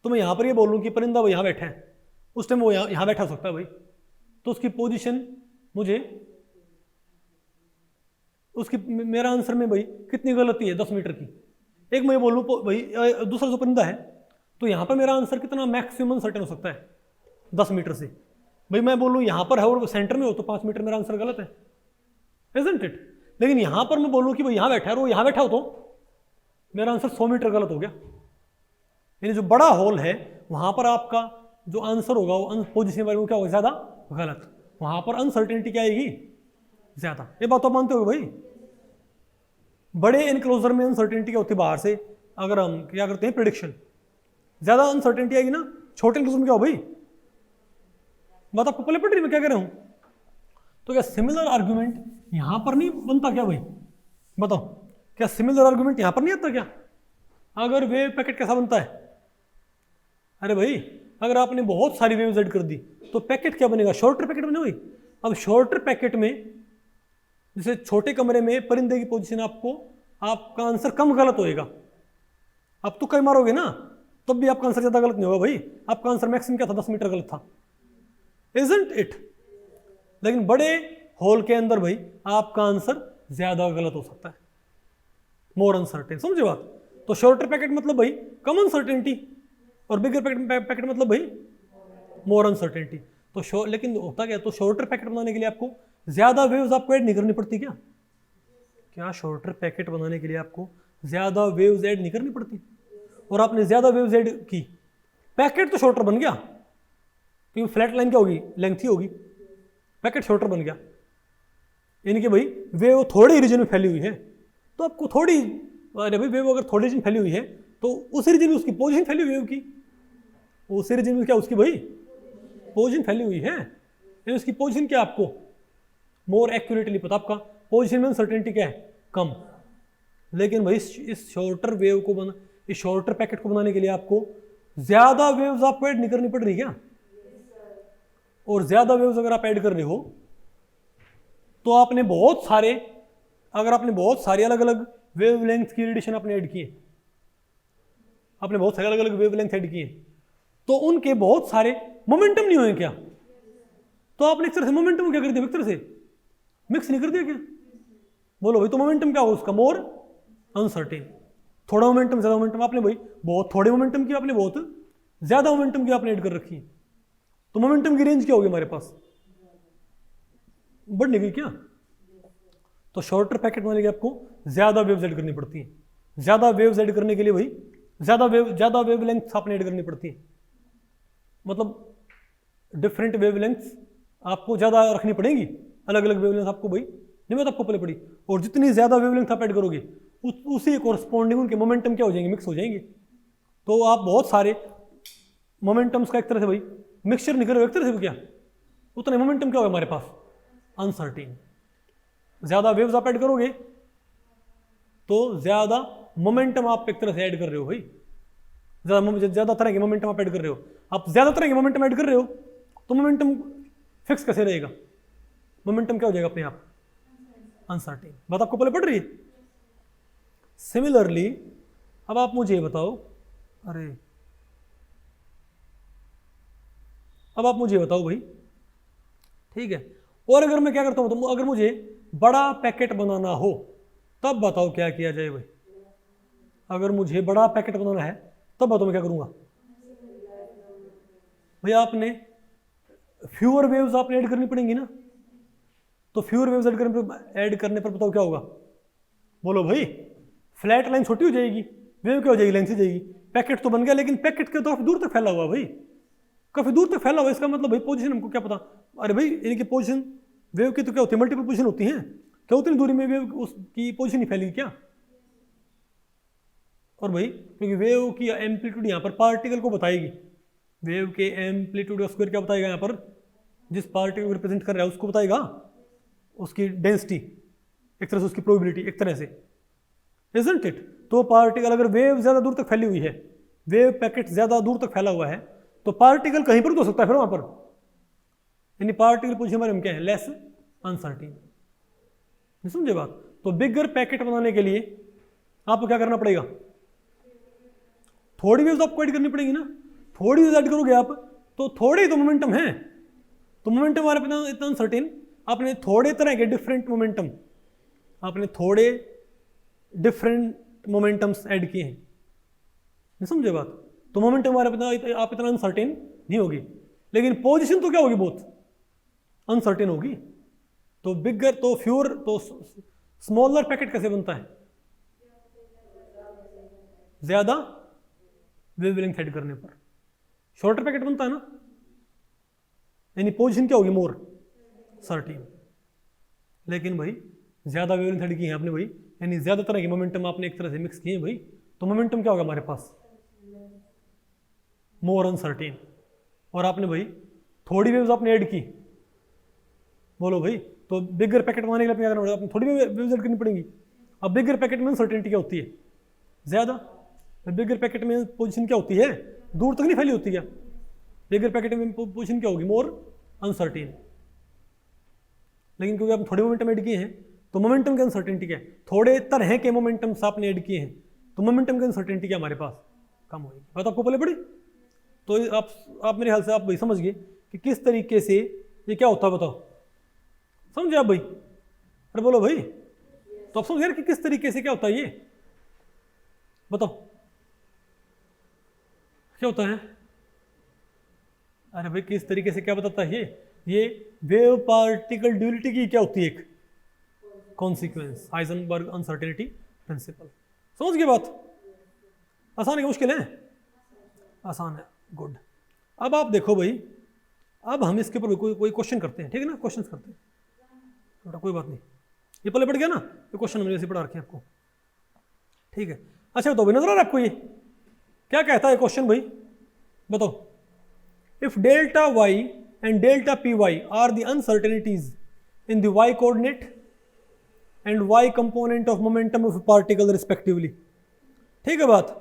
तो मैं यहाँ पर ये बोल लूँ कि परिंदा वो यहाँ बैठा है, उस टाइम वो यहाँ बैठा हो सकता है भाई, तो उसकी पोजीशन मुझे, उसकी मेरा आंसर में भाई कितनी गलती है 10 मीटर की। एक मैं बोलूँ भाई दूसरा जो परिंदा है, तो यहाँ पर मेरा आंसर कितना मैक्सिमम सर्टेन हो सकता है 10 मीटर से। भाई मैं बोलूँ यहाँ पर है और सेंटर में हो तो 5 मीटर मेरा आंसर गलत है, isn't it? लेकिन यहाँ पर मैं बोलूँ कि भाई यहाँ बैठा है और वो यहाँ बैठा हो तो मेरा आंसर 100 मीटर गलत हो गया। यानी जो बड़ा होल है वहाँ पर आपका जो आंसर होगा वो पोजिशन में क्या होगा, ज़्यादा गलत, वहाँ पर अनसर्टेनिटी क्या आएगी, ज़्यादा। ये बात तो मानते हो भाई। बड़े एनक्लोजर में अनसर्टेनिटी क्या होती है, बाहर से अगर हम क्या करते हैं प्रेडिक्शन, ज़्यादा अनसर्टेनिटी आएगी ना। छोटे एनक्लोजर में क्या हो भाई, बात आपको पहले पड़ रही मैं क्या कह रहा हूँ। तो क्या सिमिलर आर्गुमेंट यहाँ पर नहीं बनता क्या भाई, बताओ क्या सिमिलर आर्गुमेंट यहाँ पर नहीं आता क्या। अगर वेव पैकेट कैसा बनता है, अरे भाई अगर आपने बहुत सारी वेव्स ऐड कर दी तो पैकेट क्या बनेगा, शॉर्टर पैकेट बने भाई। अब शॉर्टर पैकेट में जैसे छोटे कमरे में परिंदे की पोजीशन आपको, आपका आंसर कम गलत होएगा। आप तो कई मारोगे ना तब भी आपका आंसर ज़्यादा गलत नहीं होगा भाई, आपका आंसर मैक्सिमम क्या था 10 मीटर गलत था, isn't it? लेकिन बड़े होल के अंदर भाई आपका आंसर ज़्यादा गलत हो सकता है, मोर अनसर्टेन, समझे बात। तो शॉर्टर पैकेट मतलब भाई कम अनसर्टेनिटी और बिगर पैकेट मतलब भाई मोर अनसर्टेनिटी। तो लेकिन होता क्या, तो शॉर्टर पैकेट बनाने के लिए आपको ज़्यादा वेव्स आपको ऐड नहीं करनी पड़ती क्या, क्या शॉर्टर पैकेट बनाने के लिए आपको ज़्यादा वेव्स ऐड नहीं करनी पड़ती, और आपने ज़्यादा वेव्स ऐड की, पैकेट तो शॉर्टर बन गया क्योंकि फ्लैट लाइन क्या होगी, लेंथ ही होगी, पैकेट शॉर्टर बन गया। यानी कि भाई वेव थोड़े रीजन में फैली हुई है तो आपको थोड़ी, अरे भाई वेव अगर थोड़े रीजन फैली हुई है तो उस रीजन में उसकी पोजीशन फैली हुई है, की उस रीजन में क्या उसकी भाई पोजीशन फैली हुई है, यानी उसकी पोजीशन क्या आपको मोर एक्यूरेटली पता, आपका पोजीशन में अनसर्टेनिटी क्या है कम। लेकिन भाई इस शॉर्टर वेव को बना, इस शॉर्टर पैकेट को बनाने के लिए आपको ज़्यादा वेव्स आपको ऐड नहीं करनी पड़ रही क्या, और ज़्यादा वेव्स अगर आप ऐड कर रहे हो तो आपने बहुत सारे, अगर आपने बहुत सारी अलग अलग वेवलेंथ की रेडिएशन आपने ऐड किए, आपने बहुत सारे अलग अलग वेवलेंथ ऐड किए तो उनके बहुत सारे मोमेंटम नहीं हुए क्या, तो आपने एक तरह से मोमेंटम क्या कर दिया, एक तरह से मिक्स नहीं कर दिया क्या, बोलो भाई। तो मोमेंटम क्या हो उसका, मोर अनसर्टेन, थोड़ा मोमेंटम ज़्यादा मोमेंटम, आपने भाई बहुत थोड़े मोमेंटम की, आपने बहुत ज़्यादा मोमेंटम की आपने ऐड कर रखी है, तो मोमेंटम की रेंज क्या होगी हमारे पास, बढ़ नहीं गई क्या। तो शॉर्टर पैकेट बनाने के लिए आपको ज़्यादा वेव्स ऐड करनी पड़ती है, ज़्यादा वेव्स ऐड करने के लिए भाई ज़्यादा वेवलेंथ आपने ऐड करनी पड़ती है, मतलब डिफरेंट वेवलेंथ्स आपको ज़्यादा रखनी पड़ेगी, अलग अलग वेवलेंथ आपको भाई नहीं मैं आपको पहले पड़ी, और जितनी ज़्यादा वेवलेंथ आप ऐड करोगे उसी कोरस्पॉन्डिंग उनके मोमेंटम क्या हो जाएंगे, मिक्स हो जाएंगे। तो आप बहुत सारे मोमेंटम्स का एक तरह से भाई मिक्सचर नहीं कर रहे हो, एक तरह से क्या उतने मोमेंटम क्या होगा हमारे पास, अनसर्टेन। ज़्यादा वेव्स आप ऐड करोगे तो ज़्यादा मोमेंटम आप एक तरह से ऐड कर रहे हो भाई, ज़्यादा तरह के मोमेंटम आप ऐड कर रहे हो, आप ज़्यादा तरह के मोमेंटम ऐड कर रहे हो तो मोमेंटम फिक्स कैसे रहेगा, मोमेंटम क्या हो जाएगा अपने आप अनसर्टेन। बात आपको पहले पढ़ रही है। सिमिलरली अब आप मुझे बताओ, अरे अब आप मुझे बताओ भाई, ठीक है, और अगर मैं क्या करता हूं, तो अगर मुझे बड़ा पैकेट बनाना हो तब बताओ क्या किया जाए भाई। अगर मुझे बड़ा पैकेट बनाना है तब बताओ मैं क्या करूंगा भाई। आपने फ्यूअर वेव्स आपने ऐड करनी पड़ेंगी ना, तो फ्यूअर वेव्स ऐड करने पर बताओ क्या होगा, बोलो भाई। फ्लैट लाइन छोटी हो जाएगी, वेव क्या हो जाएगी, लेंथ ही जाएगी। पैकेट तो बन गया, लेकिन पैकेट के तो काफी दूर तक फैला हुआ भाई, काफी दूर तक फैला हुआ। इसका मतलब भाई पोजीशन हमको क्या पता। अरे भाई इनकी पोजीशन वेव की तो क्या होती है, मल्टीपल पोजीशन होती हैं। क्या उतनी दूरी में वेव उसकी पोजीशन नहीं फैलेगी क्या। और भाई क्योंकि वेव की एम्पलीट्यूड यहाँ पर पार्टिकल को बताएगी, वेव के एम्पलीट्यूड स्क्वायर क्या बताएगा, यहाँ पर जिस पार्टिकल को रिप्रेजेंट कर रहा है उसको बताएगा उसकी डेंसिटी, एक तरह से उसकी प्रोबेबिलिटी, एक तरह से, इजंट इट। तो पार्टिकल अगर वेव ज्यादा दूर तक फैली हुई है, वेव पैकेट ज्यादा दूर तक फैला हुआ है, तो पार्टिकल कहीं पर तो हो सकता है फिर वहां पर, यानी पार्टिकल पोजीशन हमारे में क्या है, लेस अनसर्टेन। समझे बात। तो बिगर पैकेट बनाने के लिए आपको क्या करना पड़ेगा, थोड़ी वेव्स आपको ऐड करनी पड़ेगी ना। थोड़ी वेव्स ऐड करोगे आप तो थोड़े तो मोमेंटम है, तो मोमेंटम हमारे पे इतना अनसर्टेन। आपने थोड़े तरह के डिफरेंट मोमेंटम, आपने थोड़े डिफरेंट मोमेंटम्स ऐड किए हैं, नहीं समझे बात। तो मोमेंटम हमारे पे आप इतना अनसर्टेन नहीं होगी, लेकिन पोजीशन तो क्या होगी, बहुत अनसर्टेन होगी। तो बिगर तो फ्यूर तो स्मॉलर पैकेट कैसे बनता है, ज्यादा वेवलेंथ ऐड करने पर शॉर्टर पैकेट बनता है ना, यानी पोजीशन क्या होगी, मोर सर्टेन। लेकिन भाई ज्यादा वेवलेंथ ऐड की है आपने भाई, यानी ज्यादा तरह के मोमेंटम आपने एक तरह से मिक्स किए भाई, तो मोमेंटम क्या होगा हमारे पास, मोर अनसर्टेन। और आपने भाई थोड़ी वेव्स आपने ऐड की, बोलो भाई, तो बिगर पैकेट बनाने के लिए क्या करना पड़ेगा, आपने थोड़ी वेव्स ऐड करनी पड़ेंगी। अब बिगर पैकेट में अनसर्टेनिटी क्या होती है, ज्यादा। बिगर पैकेट में पोजीशन क्या होती है, दूर तक नहीं फैली होती क्या। बिगर पैकेट में पोजीशन क्या होगी, मोर अनसर्टेन। लेकिन क्योंकि आप थोड़े मोमेंटम ऐड किए हैं, तो मोमेंटम की अनसर्टेनिटी क्या है, थोड़े तरह के मोमेंटम्स आपने ऐड किए हैं, तो मोमेंटम की अनसर्टेनिटी क्या हमारे पास कम होगी। बात आपको पहले पड़ी। तो आप मेरे ख्याल से आप भाई समझ गए कि किस तरीके से ये क्या होता है, बताओ समझे आप भाई। अरे बोलो भाई, तो आप समझ गए कि किस तरीके से क्या होता है ये, बताओ क्या होता है। अरे भाई किस तरीके से क्या बताता है ये वेव पार्टिकल ड्यूलिटी की क्या होती है, एक कॉन्सिक्वेंस, हाइजेनबर्ग अनसर्टेनिटी प्रिंसिपल। समझ गए बात। आसान है कि मुश्किल है, आसान है, गुड। अब आप देखो भाई, अब हम इसके ऊपर कोई क्वेश्चन करते हैं, ठीक है ना, क्वेश्चन करते हैं, बेटा कोई बात नहीं, ये पहले पढ़ गया ना, ये क्वेश्चन हमने ऐसे पढ़ा रखे हैं आपको, ठीक है। अच्छा तो भाई नजर आ रहा है आपको ये क्या कहता है क्वेश्चन भाई, बताओ। If delta Y and delta P Y are the uncertainties in the Y coordinate and Y component of momentum of particle respectively, ठीक है बात।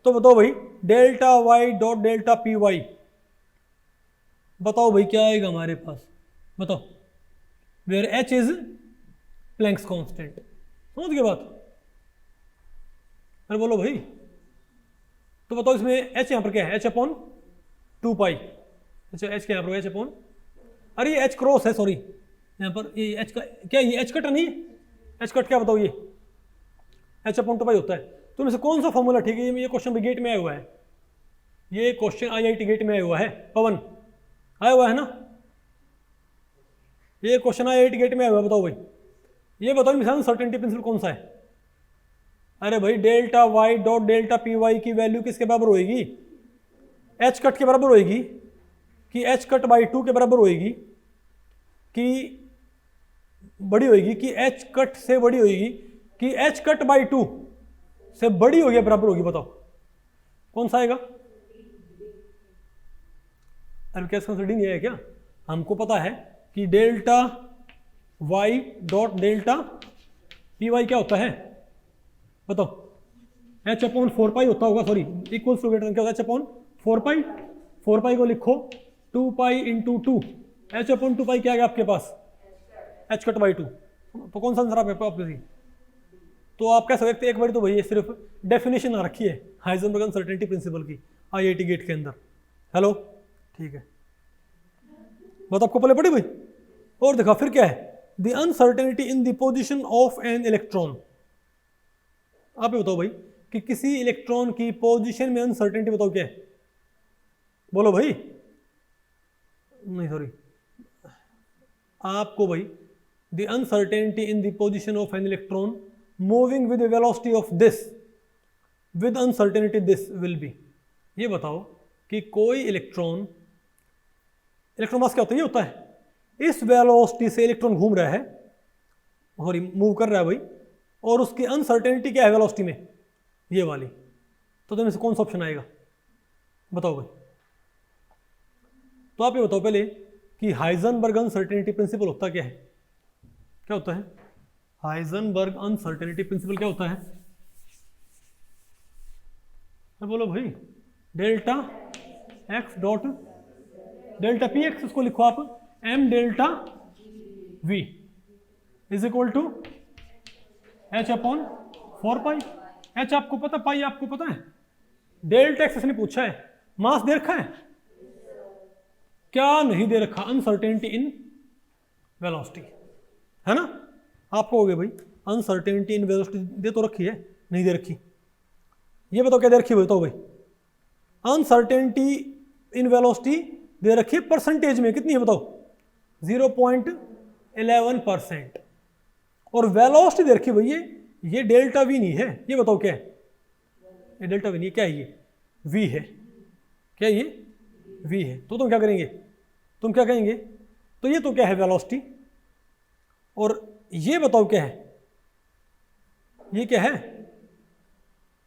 तो बताओ भाई delta Y dot delta P Y, बताओ भाई क्या आएगा हमारे पास, बताओ। Where H is Planck's constant, समझ गए बात। अरे बोलो भाई, तो बताओ इसमें एच यहां पर क्या है, एच अपॉन 2 पाई। अच्छा एच क्या है, एच अपॉन, अरे ये एच क्रॉस है, सॉरी यहाँ पर ये एच का क्या, ये एच कट नहीं, एच कट क्या बताओ, ये एच अपॉन 2 पाई होता है। तो इनमें से कौन सा फॉर्मूला ठीक है, ये क्वेश्चन भी गेट में आया हुआ है, ये क्वेश्चन IIT गेट में आया हुआ है, पवन आया हुआ है ना, ये क्वेश्चन IIT गेट में आया हुआ है, बताओ भाई, ये बताओ मिसाल सर्टेनिटी प्रिंसिपल कौन सा है। अरे भाई delta Y dot delta P Y की वैल्यू किसके बराबर होएगी, एच कट के बराबर होएगी, कि एच कट बाई 2 के बराबर होएगी, कि बड़ी होएगी, कि एच कट से बड़ी होएगी, कि एच कट बाई 2 से बड़ी होगी, बराबर होगी, बताओ कौन सा आएगा। अरे क्या इसका नहीं है क्या, हमको पता है कि delta Y dot delta P Y क्या होता है, बताओ। एच अपॉन 4 पाई होता होगा, सॉरी इक्वल्स टू ग्रेटर क्या होता है, एच अपॉन 4 पाई, 4 पाई को लिखो 2 पाई इंटू 2, एच अपॉन 2 पाई क्या आएगा आपके पास, एच कट बाई 2, तो कौन सा आंसर आप आपके? तो आप कह सकते हैं एक बार तो भैया सिर्फ डेफिनेशन आ रखी है हाइजेनबर्ग अनसर्टेनिटी प्रिंसिपल की आईआईटी गेट के अंदर। हेलो, ठीक है, बात आपको पहले पड़ी भाई। और देखा फिर क्या है, the uncertainty in the position of an electron. आप ये बताओ भाई कि किसी इलेक्ट्रॉन की पोजीशन में अनसर्टेनिटी बताओ क्या है, बोलो भाई। नहीं सॉरी, आपको भाई the uncertainty in the position of an electron moving with velocity of this with uncertainty this will be. ये बताओ कि कोई इलेक्ट्रॉन मास क्या होता है, ये होता है इस वेलोसिटी से इलेक्ट्रॉन घूम रहा है और मूव कर रहा है भाई, और उसकी अनसर्टेनिटी क्या है वेलोसिटी में, ये वाली। तो तुम्हें से कौन सा ऑप्शन आएगा बताओ भाई। तो आप ये बताओ पहले कि हाइजेनबर्ग अनसर्टेनिटी प्रिंसिपल होता क्या है, क्या होता है हाइजेनबर्ग अनसर्टेनिटी प्रिंसिपल क्या होता है? बोलो भाई, delta X dot delta P X, इसको लिखो आप M delta V is equal to H upon 4 pi. H आपको पता, पाई आपको पता है। डेल्टा एक्स इसने पूछा है, मास दे रखा है क्या, नहीं दे रखा, अनसर्टेनिटी इन वेलोसिटी है ना। आपको हो गया भाई अनसर्टेनिटी इन वेलोसिटी दे तो रखी है, नहीं दे रखी। ये बताओ क्या दे रखी है, बताओ भाई। अनसर्टेनिटी इन वेलोसिटी दे रखी है परसेंटेज में, कितनी है बताओ, 0.11%। और वेलोसिटी दे रखी है भैया, ये डेल्टा वी नहीं है, ये बताओ क्या है, ये डेल्टा वी नहीं है, क्या है ये, वी है। क्या ये वी है। तो तुम क्या करेंगे, तुम क्या कहेंगे, तो ये तो क्या है वेलोसिटी, और ये बताओ क्या है, ये क्या है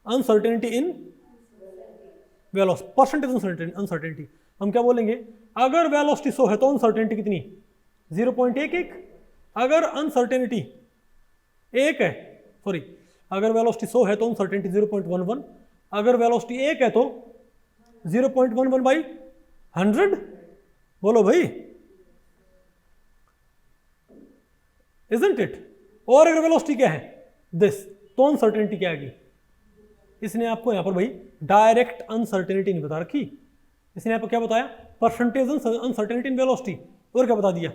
uncertainty in velocity, percentage uncertainty. हम क्या बोलेंगे, अगर वेलोसिटी 100 है तो अनसर्टेनिटी कितनी, 0.11। अगर अनसर्टेनिटी 1 है, सॉरी, अगर वेलोसिटी 100 है तो अनसर्टेनिटी 0.11। अगर वेलोसिटी 1 है तो 0.11 बाई 100। बोलो भाई, isn't it? और अगर वेलोसिटी क्या है दिस, तो अनसर्टेनिटी क्या आएगी। इसने आपको यहां पर भाई डायरेक्ट अनसर्टेनिटी नहीं बता रखी, इसने आपको क्या बताया, परसेंटेज अनसर्टेनिटी इन वेलोसिटी, और क्या बता दिया,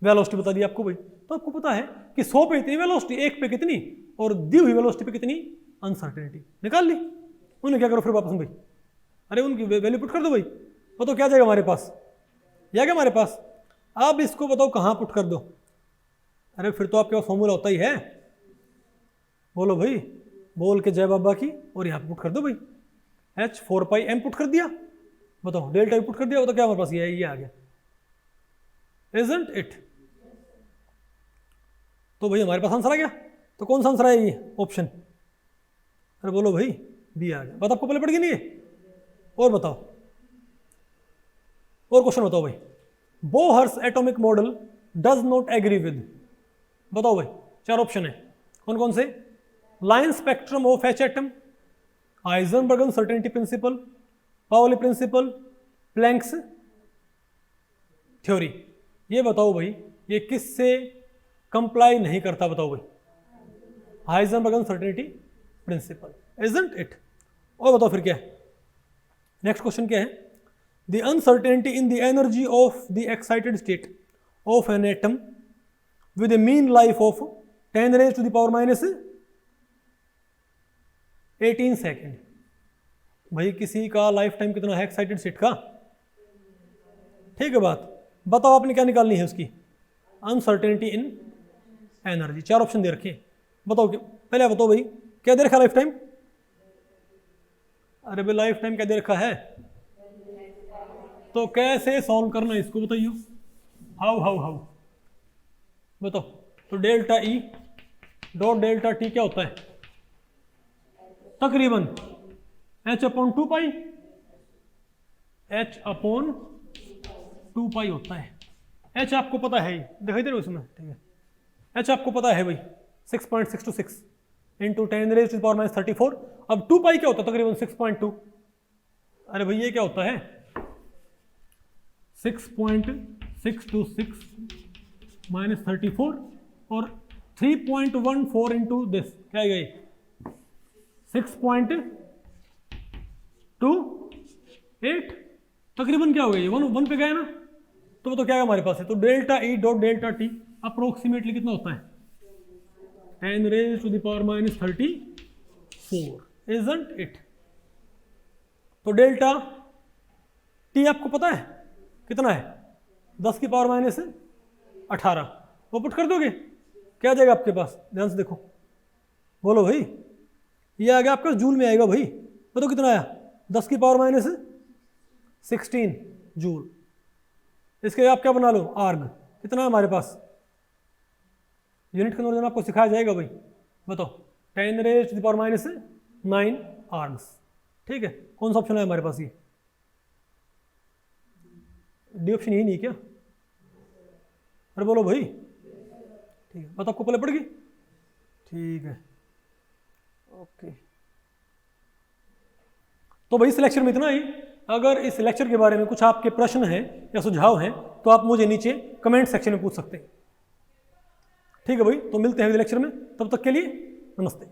वेलोसिटी बता दिया आपको भाई। तो आपको पता है कि 100 पे इतनी वेलोसिटी, 1 पे कितनी, और दी हुई वेलोसिटी पे कितनी अनसर्टेनिटी, निकाल ली। उन्हें क्या करो फिर वापस भाई, अरे उनकी वैल्यू पुट कर दो भाई, बताओ क्या जाएगा हमारे पास, या क्या हमारे पास। अब इसको बताओ कहाँ पुट कर दो, अरे फिर तो आपके पास फॉर्मूला होता ही है, बोलो भाई, बोल के जय बाबा की, और यहाँ पे पुट कर दो भाई, एच 4 पाई एम पुट कर दिया, बताओ डेल्टा पुट कर दिया, बताओ क्या हमारे पास ये आ गया, isn't it? तो भाई हमारे पास आंसर आ गया। तो कौन सा आंसर आया, ये ऑप्शन, अरे बोलो भाई बी आ गया। बात आपको पहले पड़ गई नहीं है। और बताओ, और क्वेश्चन बताओ भाई, Bohr's atomic model does not agree with, बताओ भाई, 4 ऑप्शन है, कौन कौन से, line spectrum of H atom, Heisenberg uncertainty principle, Pauli principle, Planck's theory. ये बताओ भाई ये किससे कंप्लाई नहीं करता, बताओ भाई, Heisenberg uncertainty principal, isn't it? और बताओ फिर क्या है, नेक्स्ट क्वेश्चन क्या है, the uncertainty in the energy of the excited state of an atom with A mean life of 10 raised to the power minus 18 second. भाई किसी का लाइफ टाइम कितना है एक्साइटेड स्टेट का, ठीक है बात, बताओ आपने क्या निकालनी है उसकी, अनसर्टेनिटी इन एनर्जी। 4 ऑप्शन दे रखे, बताओ पहले बताओ भाई क्या दे रखा लाइफ टाइम, अरे भाई लाइफ टाइम क्या दे रखा है, तो कैसे सॉल्व करना है इसको बताइए, हाउ बताओ। तो delta E dot delta T क्या होता है, तकरीबन एच अपॉन 2 पाई, एच अपॉन 2 पाई होता है। एच आपको पता है, दिखाई दे रहा है उसमें, ठीक है, एच आपको पता है भाई 6.626 into 10 raised to the power minus 34। अब 2 पाई क्या होता है, तकरीबन 6.2। अरे भाई ये क्या होता है, 6.626 -34 और 3.14 इंटू दिस क्या है ये 6.28 तकरीबन क्या हो गया ये 1 पे गया ना, तो वो तो क्या है हमारे पास है, तो delta E dot delta T approximately कितना होता है 10⁻⁻34 इजंट इट। तो डेल्टा टी आपको पता है कितना है 10⁻⁻18 वो पुट कर दोगे क्या आ जाएगा आपके पास, ध्यान से देखो बोलो भाई, ये आ गया आपका जूल में आएगा भाई, बताओ कितना आया 10⁻16 जूल। इसके आप क्या बना लो आर्ग, कितना है हमारे पास, यूनिट कन्वर्जन आपको सिखाया जाएगा भाई, बताओ 10⁻⁹ आर्ग्स, ठीक है। कौन सा ऑप्शन है हमारे पास, ये डी ऑप्शन यही नहीं क्या, अरे बोलो भाई, ठीक है बात आपको पहले पड़ गई, ठीक है ओके। तो भाई इस लेक्चर में इतना ही, अगर इस लेक्चर के बारे में कुछ आपके प्रश्न हैं या सुझाव हैं तो आप मुझे नीचे कमेंट सेक्शन में पूछ सकते हैं, ठीक है भाई। तो मिलते हैं अगले लेक्चर में, तब तक के लिए नमस्ते।